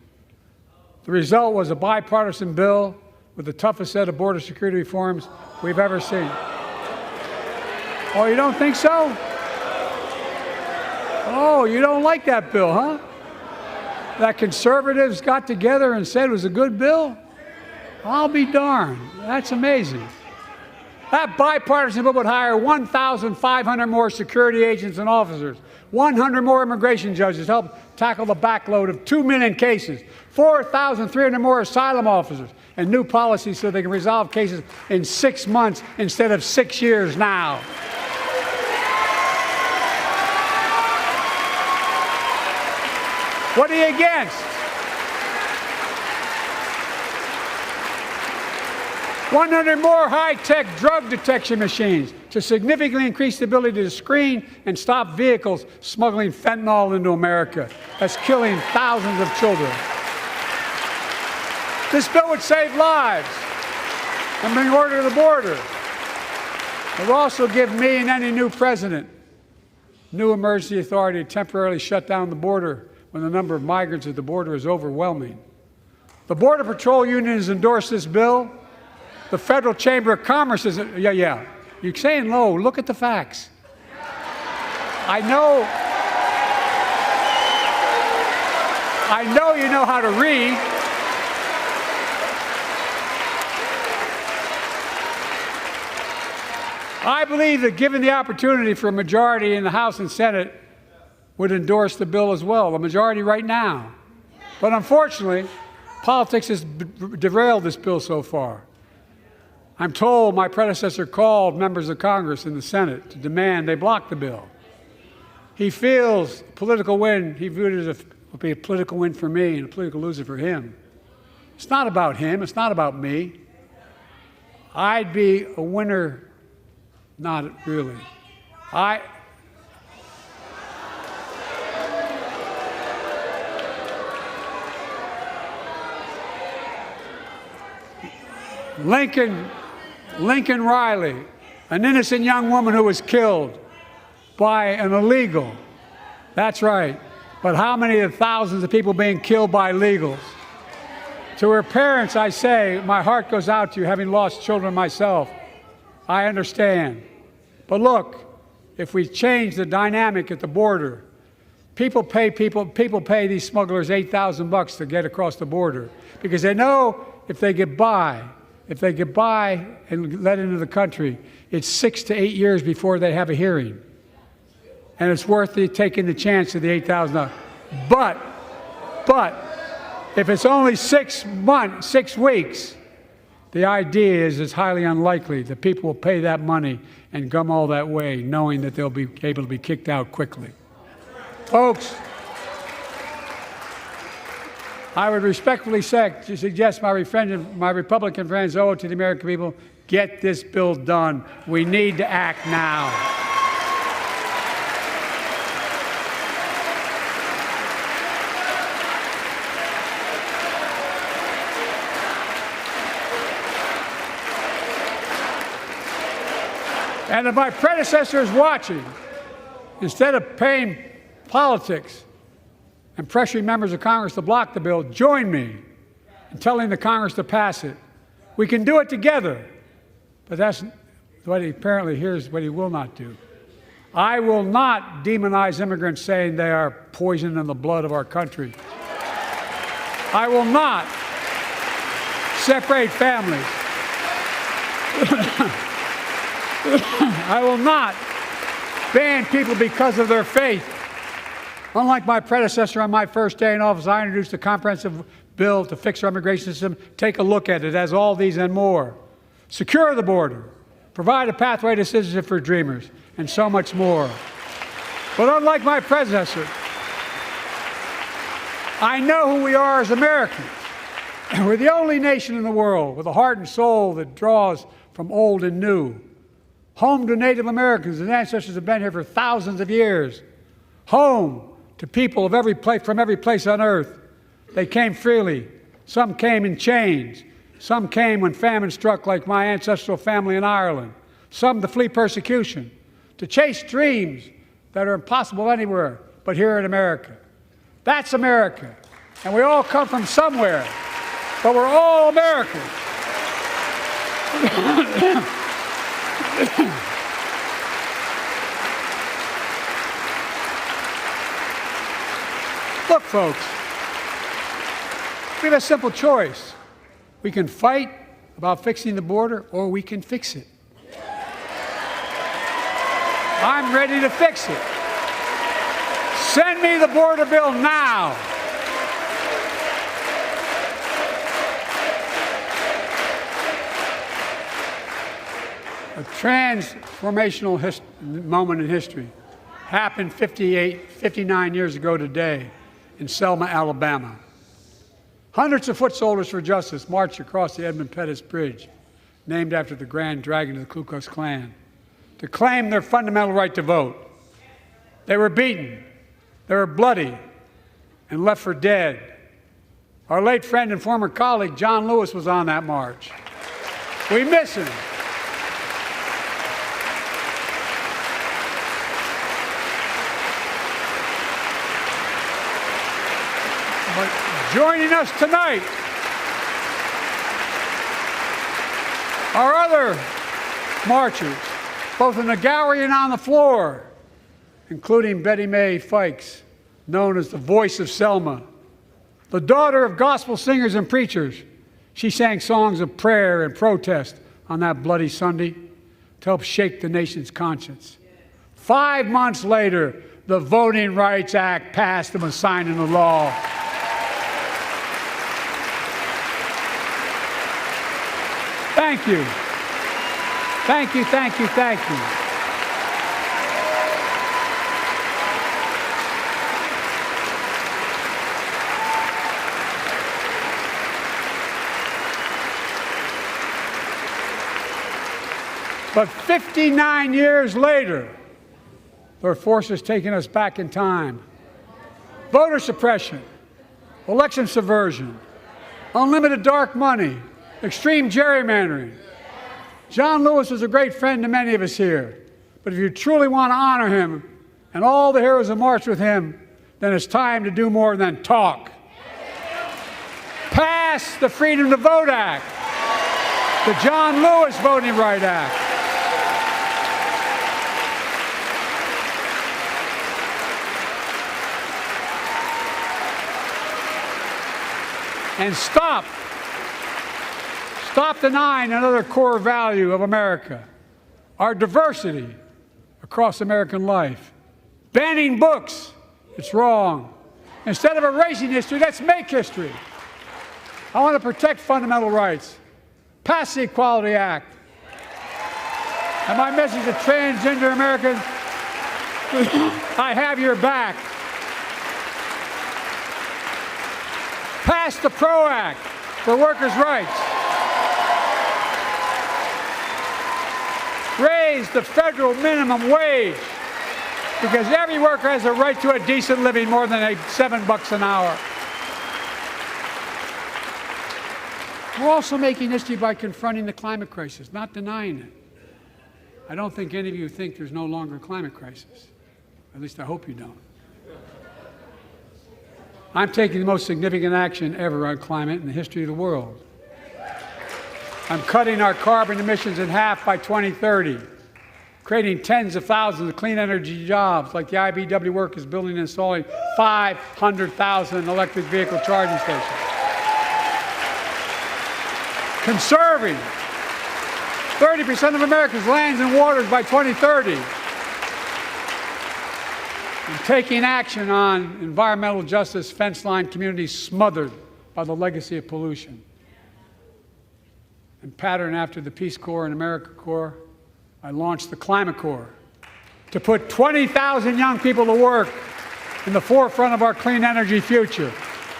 The result was a bipartisan bill with the toughest set of border security reforms we've ever seen. Oh, you don't think so? Oh, you don't like that bill, huh? That conservatives got together and said it was a good bill? I'll be darned. That's amazing. That bipartisan bill would hire 1,500 more security agents and officers, 100 more immigration judges to help tackle the backload of 2 million cases, 4,300 more asylum officers, and new policies so they can resolve cases in 6 months instead of 6 years now. What are you against? 100 more high-tech drug detection machines to significantly increase the ability to screen and stop vehicles smuggling fentanyl into America. That's killing thousands of children. This bill would save lives and bring order to the border. It will also give me and any new president new emergency authority to temporarily shut down the border when the number of migrants at the border is overwhelming. The Border Patrol Union has endorsed this bill. The Federal Chamber of Commerce is, yeah. You're saying low. Look at the facts. I know you know how to read. I believe that given the opportunity for a majority in the House and Senate would endorse the bill as well, a majority right now. But unfortunately, politics has derailed this bill so far. I'm told my predecessor called members of Congress in the Senate to demand they block the bill. He feels political win, he viewed it as would be a political win for me and a political loser for him. It's not about him, it's not about me. I'd be a winner, not really. Lincoln Riley, an innocent young woman who was killed by an illegal. That's right. But how many of the thousands of people being killed by illegals? To her parents, I say, my heart goes out to you, having lost children myself. I understand. But look, if we change the dynamic at the border, people pay these smugglers $8,000 to get across the border because they know if they get by and let into the country, it's 6 to 8 years before they have a hearing. And it's worth taking the chance of the $8,000. But if it's only 6 weeks, the idea is it's highly unlikely that people will pay that money and come all that way knowing that they'll be able to be kicked out quickly. Folks, I would respectfully suggest my Republican friends owe it to the American people, get this bill done. We need to act now. And if my predecessor is watching, instead of paying politics and pressuring members of Congress to block the bill, join me in telling the Congress to pass it. We can do it together, but that's what here's what he will not do. I will not demonize immigrants saying they are poison in the blood of our country. I will not separate families. I will not ban people because of their faith. Unlike my predecessor on my first day in office, I introduced a comprehensive bill to fix our immigration system. Take a look at it. It has all these and more. Secure the border. Provide a pathway to citizenship for dreamers, and so much more. But unlike my predecessor, I know who we are as Americans. We're the only nation in the world with a heart and soul that draws from old and new. Home to Native Americans, whose ancestors have been here for thousands of years. Home to people of every place, from every place on earth. They came freely. Some came in chains. Some came when famine struck, like my ancestral family in Ireland. Some to flee persecution, to chase dreams that are impossible anywhere but here in America. That's America. And we all come from somewhere, but we're all Americans. Look, folks, we have a simple choice. We can fight about fixing the border, or we can fix it. I'm ready to fix it. Send me the border bill now. A transformational moment in history happened 59 years ago today in Selma, Alabama. Hundreds of foot soldiers for justice marched across the Edmund Pettus Bridge, named after the Grand Dragon of the Ku Klux Klan, to claim their fundamental right to vote. They were beaten, they were bloody, and left for dead. Our late friend and former colleague, John Lewis, was on that march. We miss him. But joining us tonight are other marchers, both in the gallery and on the floor, including Betty Mae Fikes, known as the voice of Selma. The daughter of gospel singers and preachers, she sang songs of prayer and protest on that bloody Sunday to help shake the nation's conscience. 5 months later, the Voting Rights Act passed and was signed into law. Thank you. Thank you, thank you, thank you. But 59 years later, there are forces taking us back in time. Voter suppression, election subversion, unlimited dark money, extreme gerrymandering. John Lewis was a great friend to many of us here. But if you truly want to honor him and all the heroes who marched with him, then it's time to do more than talk. Pass the Freedom to Vote Act, the John Lewis Voting Rights Act. And stop denying another core value of America, our diversity across American life. Banning books, it's wrong. Instead of erasing history, let's make history. I want to protect fundamental rights. Pass the Equality Act. And my message to transgender Americans, I have your back. Pass the PRO Act for workers' rights. Raise the federal minimum wage, because every worker has a right to a decent living more than $7 an hour. We're also making history by confronting the climate crisis, not denying it. I don't think any of you think there's no longer a climate crisis. At least I hope you don't. I'm taking the most significant action ever on climate in the history of the world. I'm cutting our carbon emissions in half by 2030, creating tens of thousands of clean energy jobs, like the IBEW work is building and installing 500,000 electric vehicle charging stations. Conserving 30% of America's lands and waters by 2030. And taking action on environmental justice, fence-line communities smothered by the legacy of pollution. And patterned after the Peace Corps and AmeriCorps, I launched the Climate Corps to put 20,000 young people to work in the forefront of our clean energy future.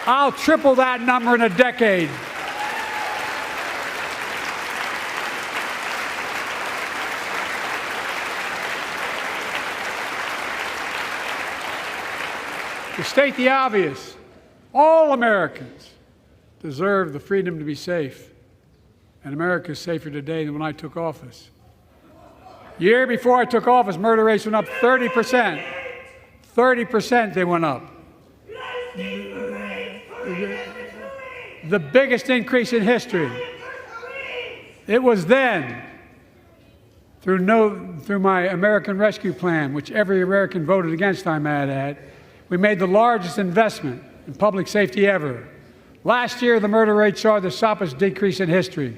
I'll triple that number in a decade. To state the obvious, all Americans deserve the freedom to be safe, and America is safer today than when I took office. Year before I took office, murder rates went up 30%. 30% they went up. The biggest increase in history. It was then, through my American Rescue Plan, which every American voted against, I might add, we made the largest investment in public safety ever. Last year, the murder rate saw the sharpest decrease in history.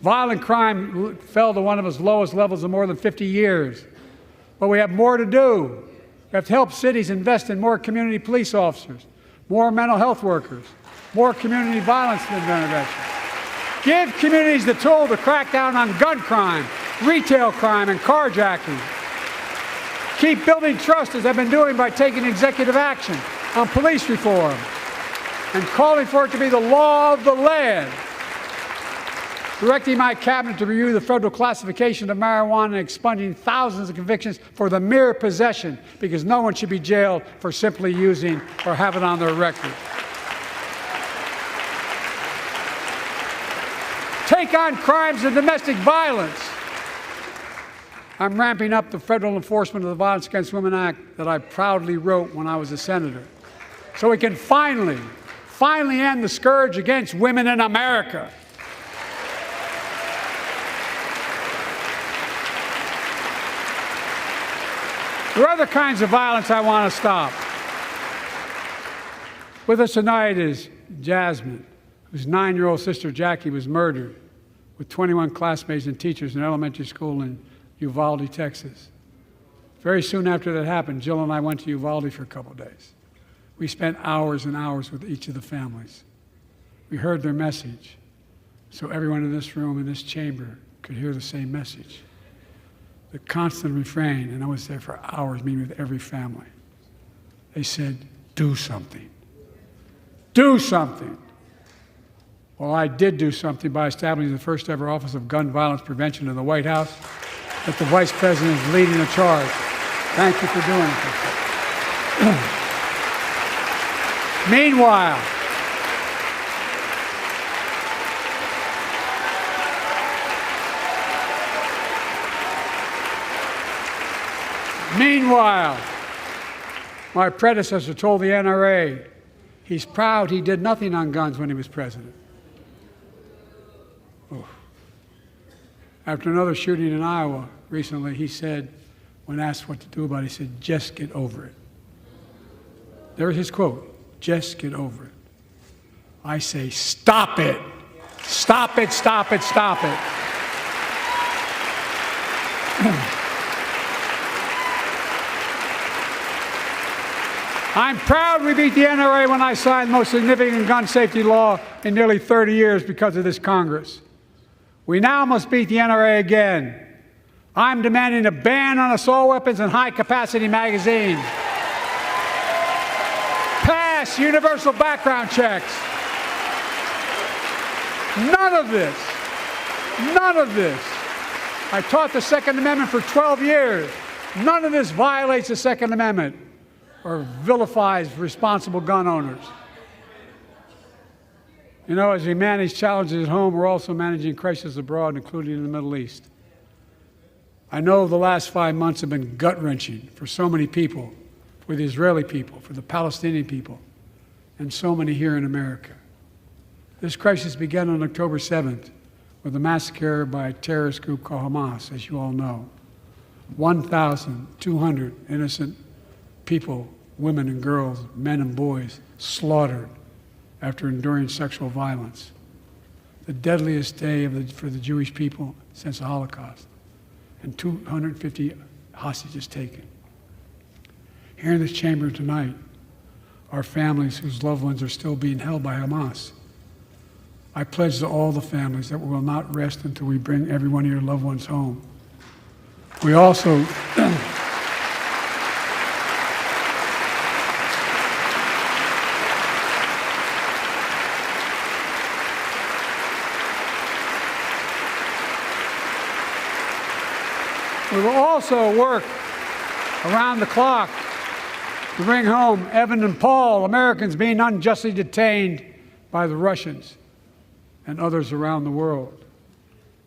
Violent crime fell to one of its lowest levels in more than 50 years. But we have more to do. We have to help cities invest in more community police officers, more mental health workers, more community violence intervention. Give communities the tool to crack down on gun crime, retail crime, and carjacking. Keep building trust, as I've been doing by taking executive action on police reform and calling for it to be the law of the land. Directing my cabinet to review the federal classification of marijuana and expunging thousands of convictions for the mere possession, because no one should be jailed for simply using or have it on their record. Take on crimes of domestic violence. I'm ramping up the federal enforcement of the Violence Against Women Act that I proudly wrote when I was a senator, so we can finally end the scourge against women in America. There are other kinds of violence I want to stop. With us tonight is Jasmine, whose 9-year-old sister Jackie was murdered with 21 classmates and teachers in elementary school in Uvalde, Texas. Very soon after that happened, Jill and I went to Uvalde for a couple of days. We spent hours and hours with each of the families. We heard their message, so everyone in this room, in this chamber, could hear the same message. The constant refrain, and I was there for hours meeting with every family. They said, do something. Do something. Well, I did do something by establishing the first ever Office of Gun Violence Prevention in the White House, that the Vice President is leading the charge. Thank you for doing it. Meanwhile, my predecessor told the NRA he's proud he did nothing on guns when he was president. Oh. After another shooting in Iowa recently, he said, when asked what to do about it, he said, just get over it. There's his quote, just get over it. I say, stop it. Stop it, stop it, stop it. I'm proud we beat the NRA when I signed the most significant gun safety law in nearly 30 years because of this Congress. We now must beat the NRA again. I'm demanding a ban on assault weapons and high-capacity magazines. Pass universal background checks. None of this. I taught the Second Amendment for 12 years. None of this violates the Second Amendment or vilifies responsible gun owners. You know, as we manage challenges at home, we're also managing crises abroad, including in the Middle East. I know the last 5 months have been gut-wrenching for so many people, for the Israeli people, for the Palestinian people, and so many here in America. This crisis began on October 7th with a massacre by a terrorist group called Hamas, as you all know. 1,200 innocent people, women and girls, men and boys, slaughtered after enduring sexual violence. The deadliest day for the Jewish people since the Holocaust, and 250 hostages taken. Here in this chamber tonight are families whose loved ones are still being held by Hamas. I pledge to all the families that we will not rest until we bring every one of your loved ones home. We also We will also work around the clock to bring home Evan and Paul, Americans being unjustly detained by the Russians and others around the world.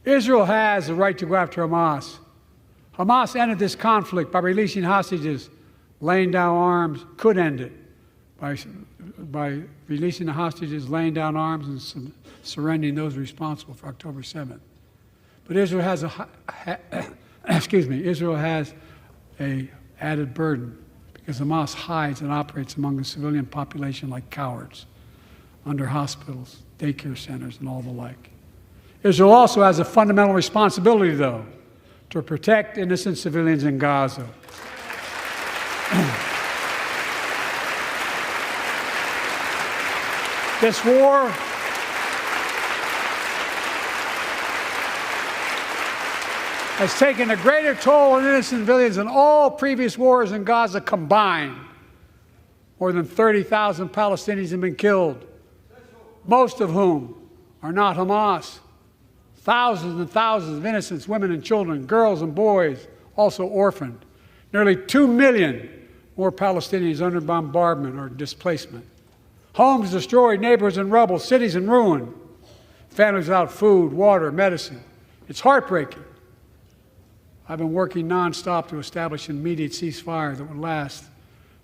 Israel has the right to go after Hamas. Hamas ended this conflict by releasing hostages, laying down arms, could end it by releasing the hostages, laying down arms, and surrendering those responsible for October 7th. But Israel has Israel has an added burden because Hamas hides and operates among the civilian population like cowards, under hospitals, daycare centers, and all the like. Israel also has a fundamental responsibility, though, to protect innocent civilians in Gaza. This war has taken a greater toll on innocent civilians than all previous wars in Gaza combined. More than 30,000 Palestinians have been killed, most of whom are not Hamas. Thousands and thousands of innocent women and children, girls and boys, also orphaned. Nearly 2 million more Palestinians under bombardment or displacement. Homes destroyed, neighborhoods in rubble, cities in ruin. Families without food, water, medicine. It's heartbreaking. I've been working nonstop to establish an immediate ceasefire that would last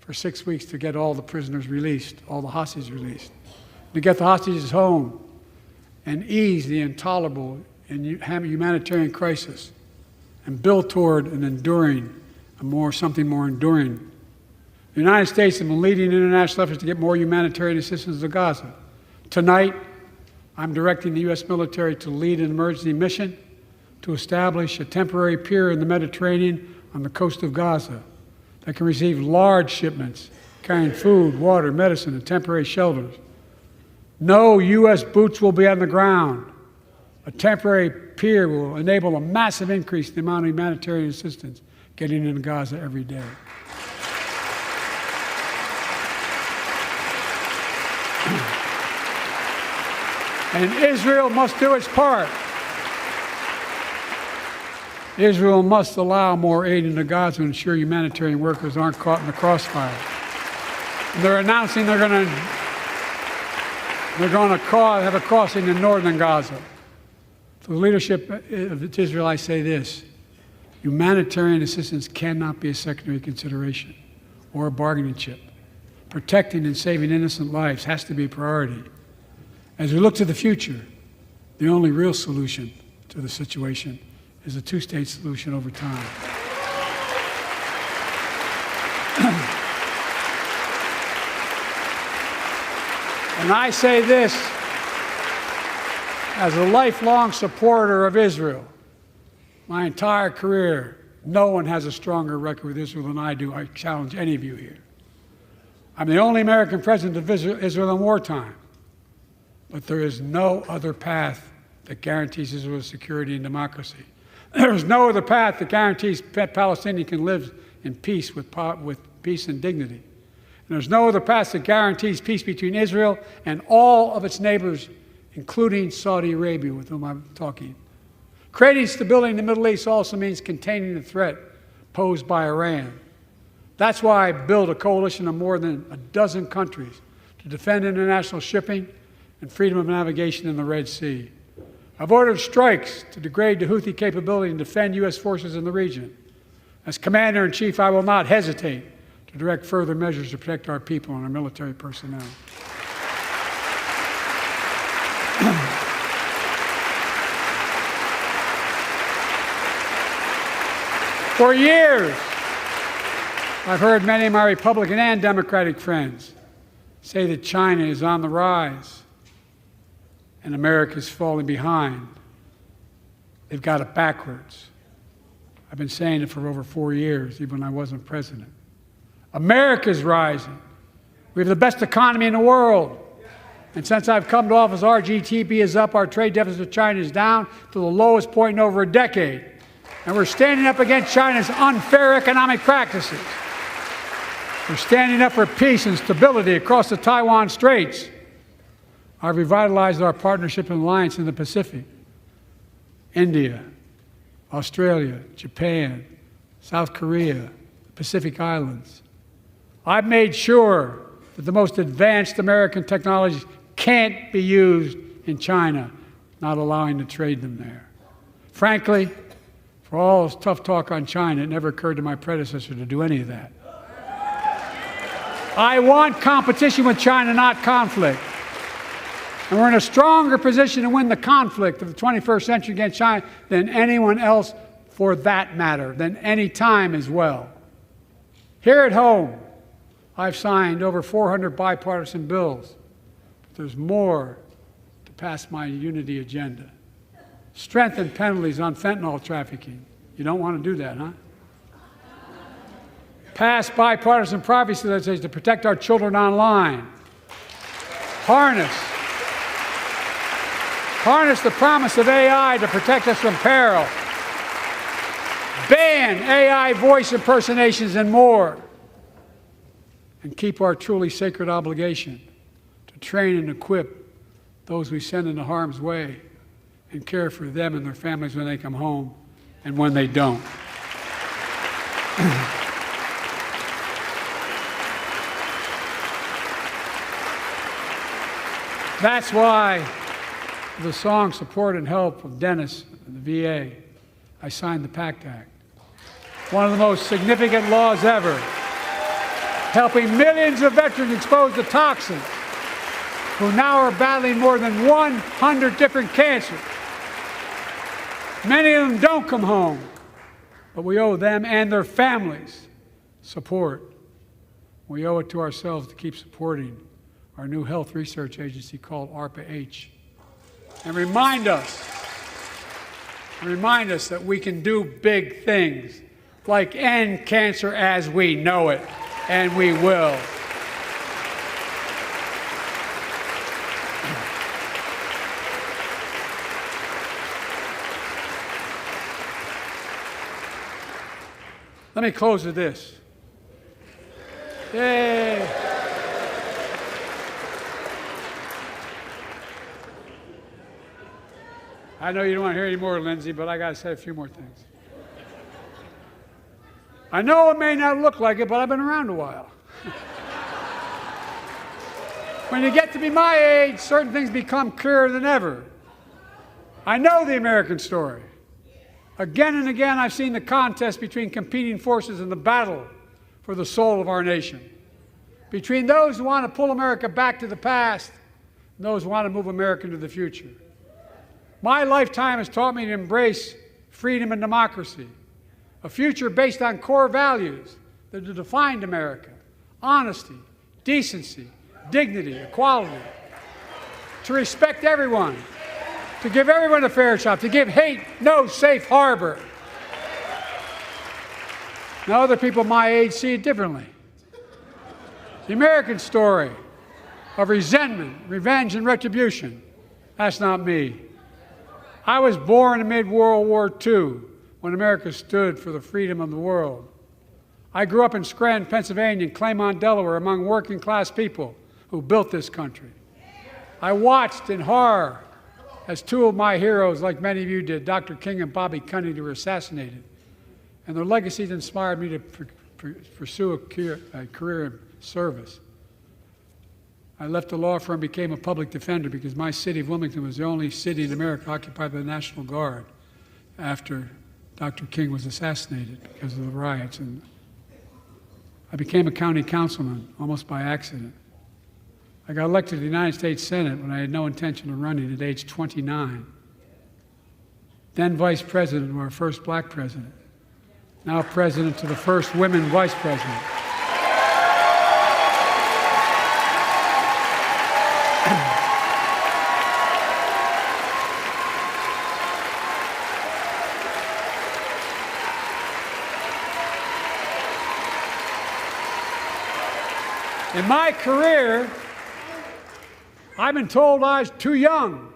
for 6 weeks to get all the prisoners released, all the hostages released, to get the hostages home and ease the intolerable and humanitarian crisis and build toward an enduring, something more enduring. The United States has been leading international efforts to get more humanitarian assistance to Gaza. Tonight, I'm directing the U.S. military to lead an emergency mission to establish a temporary pier in the Mediterranean on the coast of Gaza that can receive large shipments carrying food, water, medicine, and temporary shelters. No U.S. boots will be on the ground. A temporary pier will enable a massive increase in the amount of humanitarian assistance getting into Gaza every day. And Israel must do its part. Israel must allow more aid into Gaza to ensure humanitarian workers aren't caught in the crossfire. And they're announcing they're going to have a crossing in northern Gaza. To the leadership of Israel, I say this: humanitarian assistance cannot be a secondary consideration or a bargaining chip. Protecting and saving innocent lives has to be a priority. As we look to the future, the only real solution to the situation is a two-state solution over time. And I say this as a lifelong supporter of Israel. My entire career, no one has a stronger record with Israel than I do. I challenge any of you here. I'm the only American president to visit Israel in wartime. But there is no other path that guarantees Israel's security and democracy. There is no other path that guarantees Palestinians can live in peace with peace and dignity. And there's no other path that guarantees peace between Israel and all of its neighbors, including Saudi Arabia, with whom I'm talking. Creating stability in the Middle East also means containing the threat posed by Iran. That's why I built a coalition of more than a dozen countries to defend international shipping and freedom of navigation in the Red Sea. I've ordered strikes to degrade the Houthi capability and defend U.S. forces in the region. As Commander-in-Chief, I will not hesitate to direct further measures to protect our people and our military personnel. For years, I've heard many of my Republican and Democratic friends say that China is on the rise and America is falling behind. They've got it backwards. I've been saying it for over 4 years, even when I wasn't president. America's rising. We have the best economy in the world. And since I've come to office, our GDP is up, our trade deficit with China is down to the lowest point in over a decade. And we're standing up against China's unfair economic practices. We're standing up for peace and stability across the Taiwan Straits. I've revitalized our partnership and alliance in the Pacific. India, Australia, Japan, South Korea, the Pacific Islands. I've made sure that the most advanced American technologies can't be used in China, not allowing to trade them there. Frankly, for all this tough talk on China, it never occurred to my predecessor to do any of that. I want competition with China, not conflict. And we're in a stronger position to win the conflict of the 21st century against China than anyone else, for that matter, than any time as well. Here at home, I've signed over 400 bipartisan bills, but there's more to pass my unity agenda. Strengthen penalties on fentanyl trafficking. You don't want to do that, huh? Pass bipartisan privacy legislation to protect our children online. Harness the promise of AI to protect us from peril. Ban AI voice impersonations and more. And keep our truly sacred obligation to train and equip those we send into harm's way and care for them and their families when they come home and when they don't. That's why, with the strong support and help of Dennis and the VA, I signed the PACT Act, one of the most significant laws ever, helping millions of veterans exposed to toxins who now are battling more than 100 different cancers. Many of them don't come home, but we owe them and their families support. We owe it to ourselves to keep supporting our new health research agency called ARPA-H, and remind us that we can do big things, like end cancer as we know it, and we will. Let me close with this. Yay! I know you don't want to hear any more, Lindsay, but I got to say a few more things. I know it may not look like it, but I've been around a while. When you get to be my age, certain things become clearer than ever. I know the American story. Again and again, I've seen the contest between competing forces in the battle for the soul of our nation, between those who want to pull America back to the past and those who want to move America into the future. My lifetime has taught me to embrace freedom and democracy, a future based on core values that have defined America: honesty, decency, dignity, equality, to respect everyone, to give everyone a fair shot, to give hate no safe harbor. Now, other people my age see it differently. The American story of resentment, revenge, and retribution, that's not me. I was born amid World War II, when America stood for the freedom of the world. I grew up in Scranton, Pennsylvania, and Claymont, Delaware, among working-class people who built this country. I watched in horror as two of my heroes, like many of you did, Dr. King and Bobby Kennedy, were assassinated. And their legacies inspired me to pursue a career in service. I left the law firm, became a public defender because my city of Wilmington was the only city in America occupied by the National Guard after Dr. King was assassinated because of the riots. And I became a county councilman almost by accident. I got elected to the United States Senate when I had no intention of running at age 29. Then vice president to our first black president. Now president to the first women vice president. In my career, I've been told I was too young.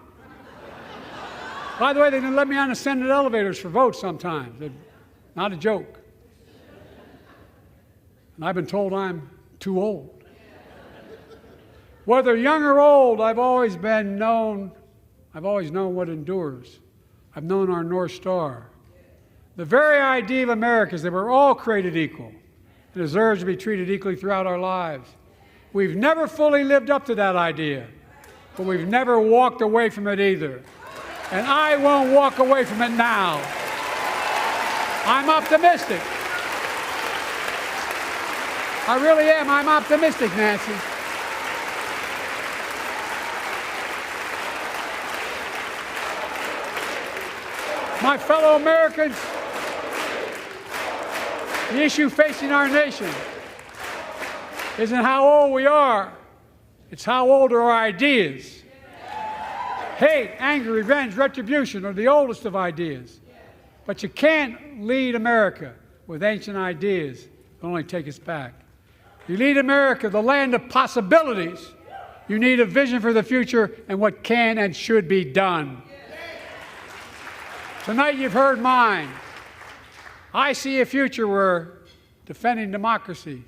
By the way, they didn't let me on the Senate elevators for votes sometimes. Not a joke. And I've been told I'm too old. Whether young or old, I've always known what endures. I've known our North Star. The very idea of America is that we're all created equal and deserve to be treated equally throughout our lives. We've never fully lived up to that idea, but we've never walked away from it either. And I won't walk away from it now. I'm optimistic. I really am. I'm optimistic, Nancy. My fellow Americans, the issue facing our nation isn't how old we are, it's how old are our ideas. Hate, anger, revenge, retribution are the oldest of ideas. But you can't lead America with ancient ideas that only take us back. You lead America, the land of possibilities. You need a vision for the future and what can and should be done. Tonight you've heard mine. I see a future where defending democracy,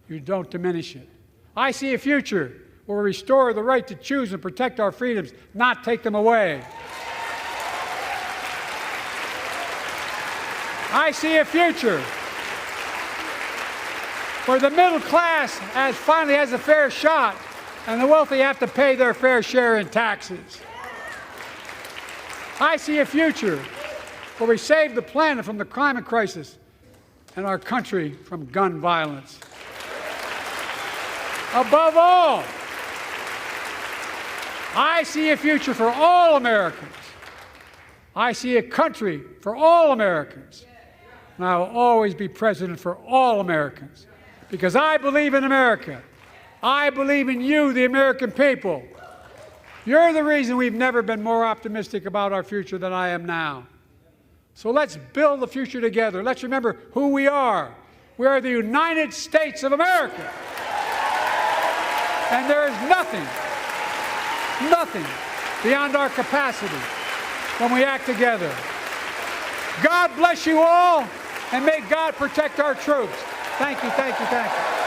you don't diminish it. I see a future where we restore the right to choose and protect our freedoms, not take them away. I see a future where the middle class finally has a fair shot and the wealthy have to pay their fair share in taxes. I see a future where we save the planet from the climate crisis and our country from gun violence. Above all, I see a future for all Americans. I see a country for all Americans. And I will always be president for all Americans because I believe in America. I believe in you, the American people. You're the reason we've never been more optimistic about our future than I am now. So let's build the future together. Let's remember who we are. We are the United States of America. And there is nothing beyond our capacity when we act together. God bless you all, and may God protect our troops. Thank you, thank you, thank you.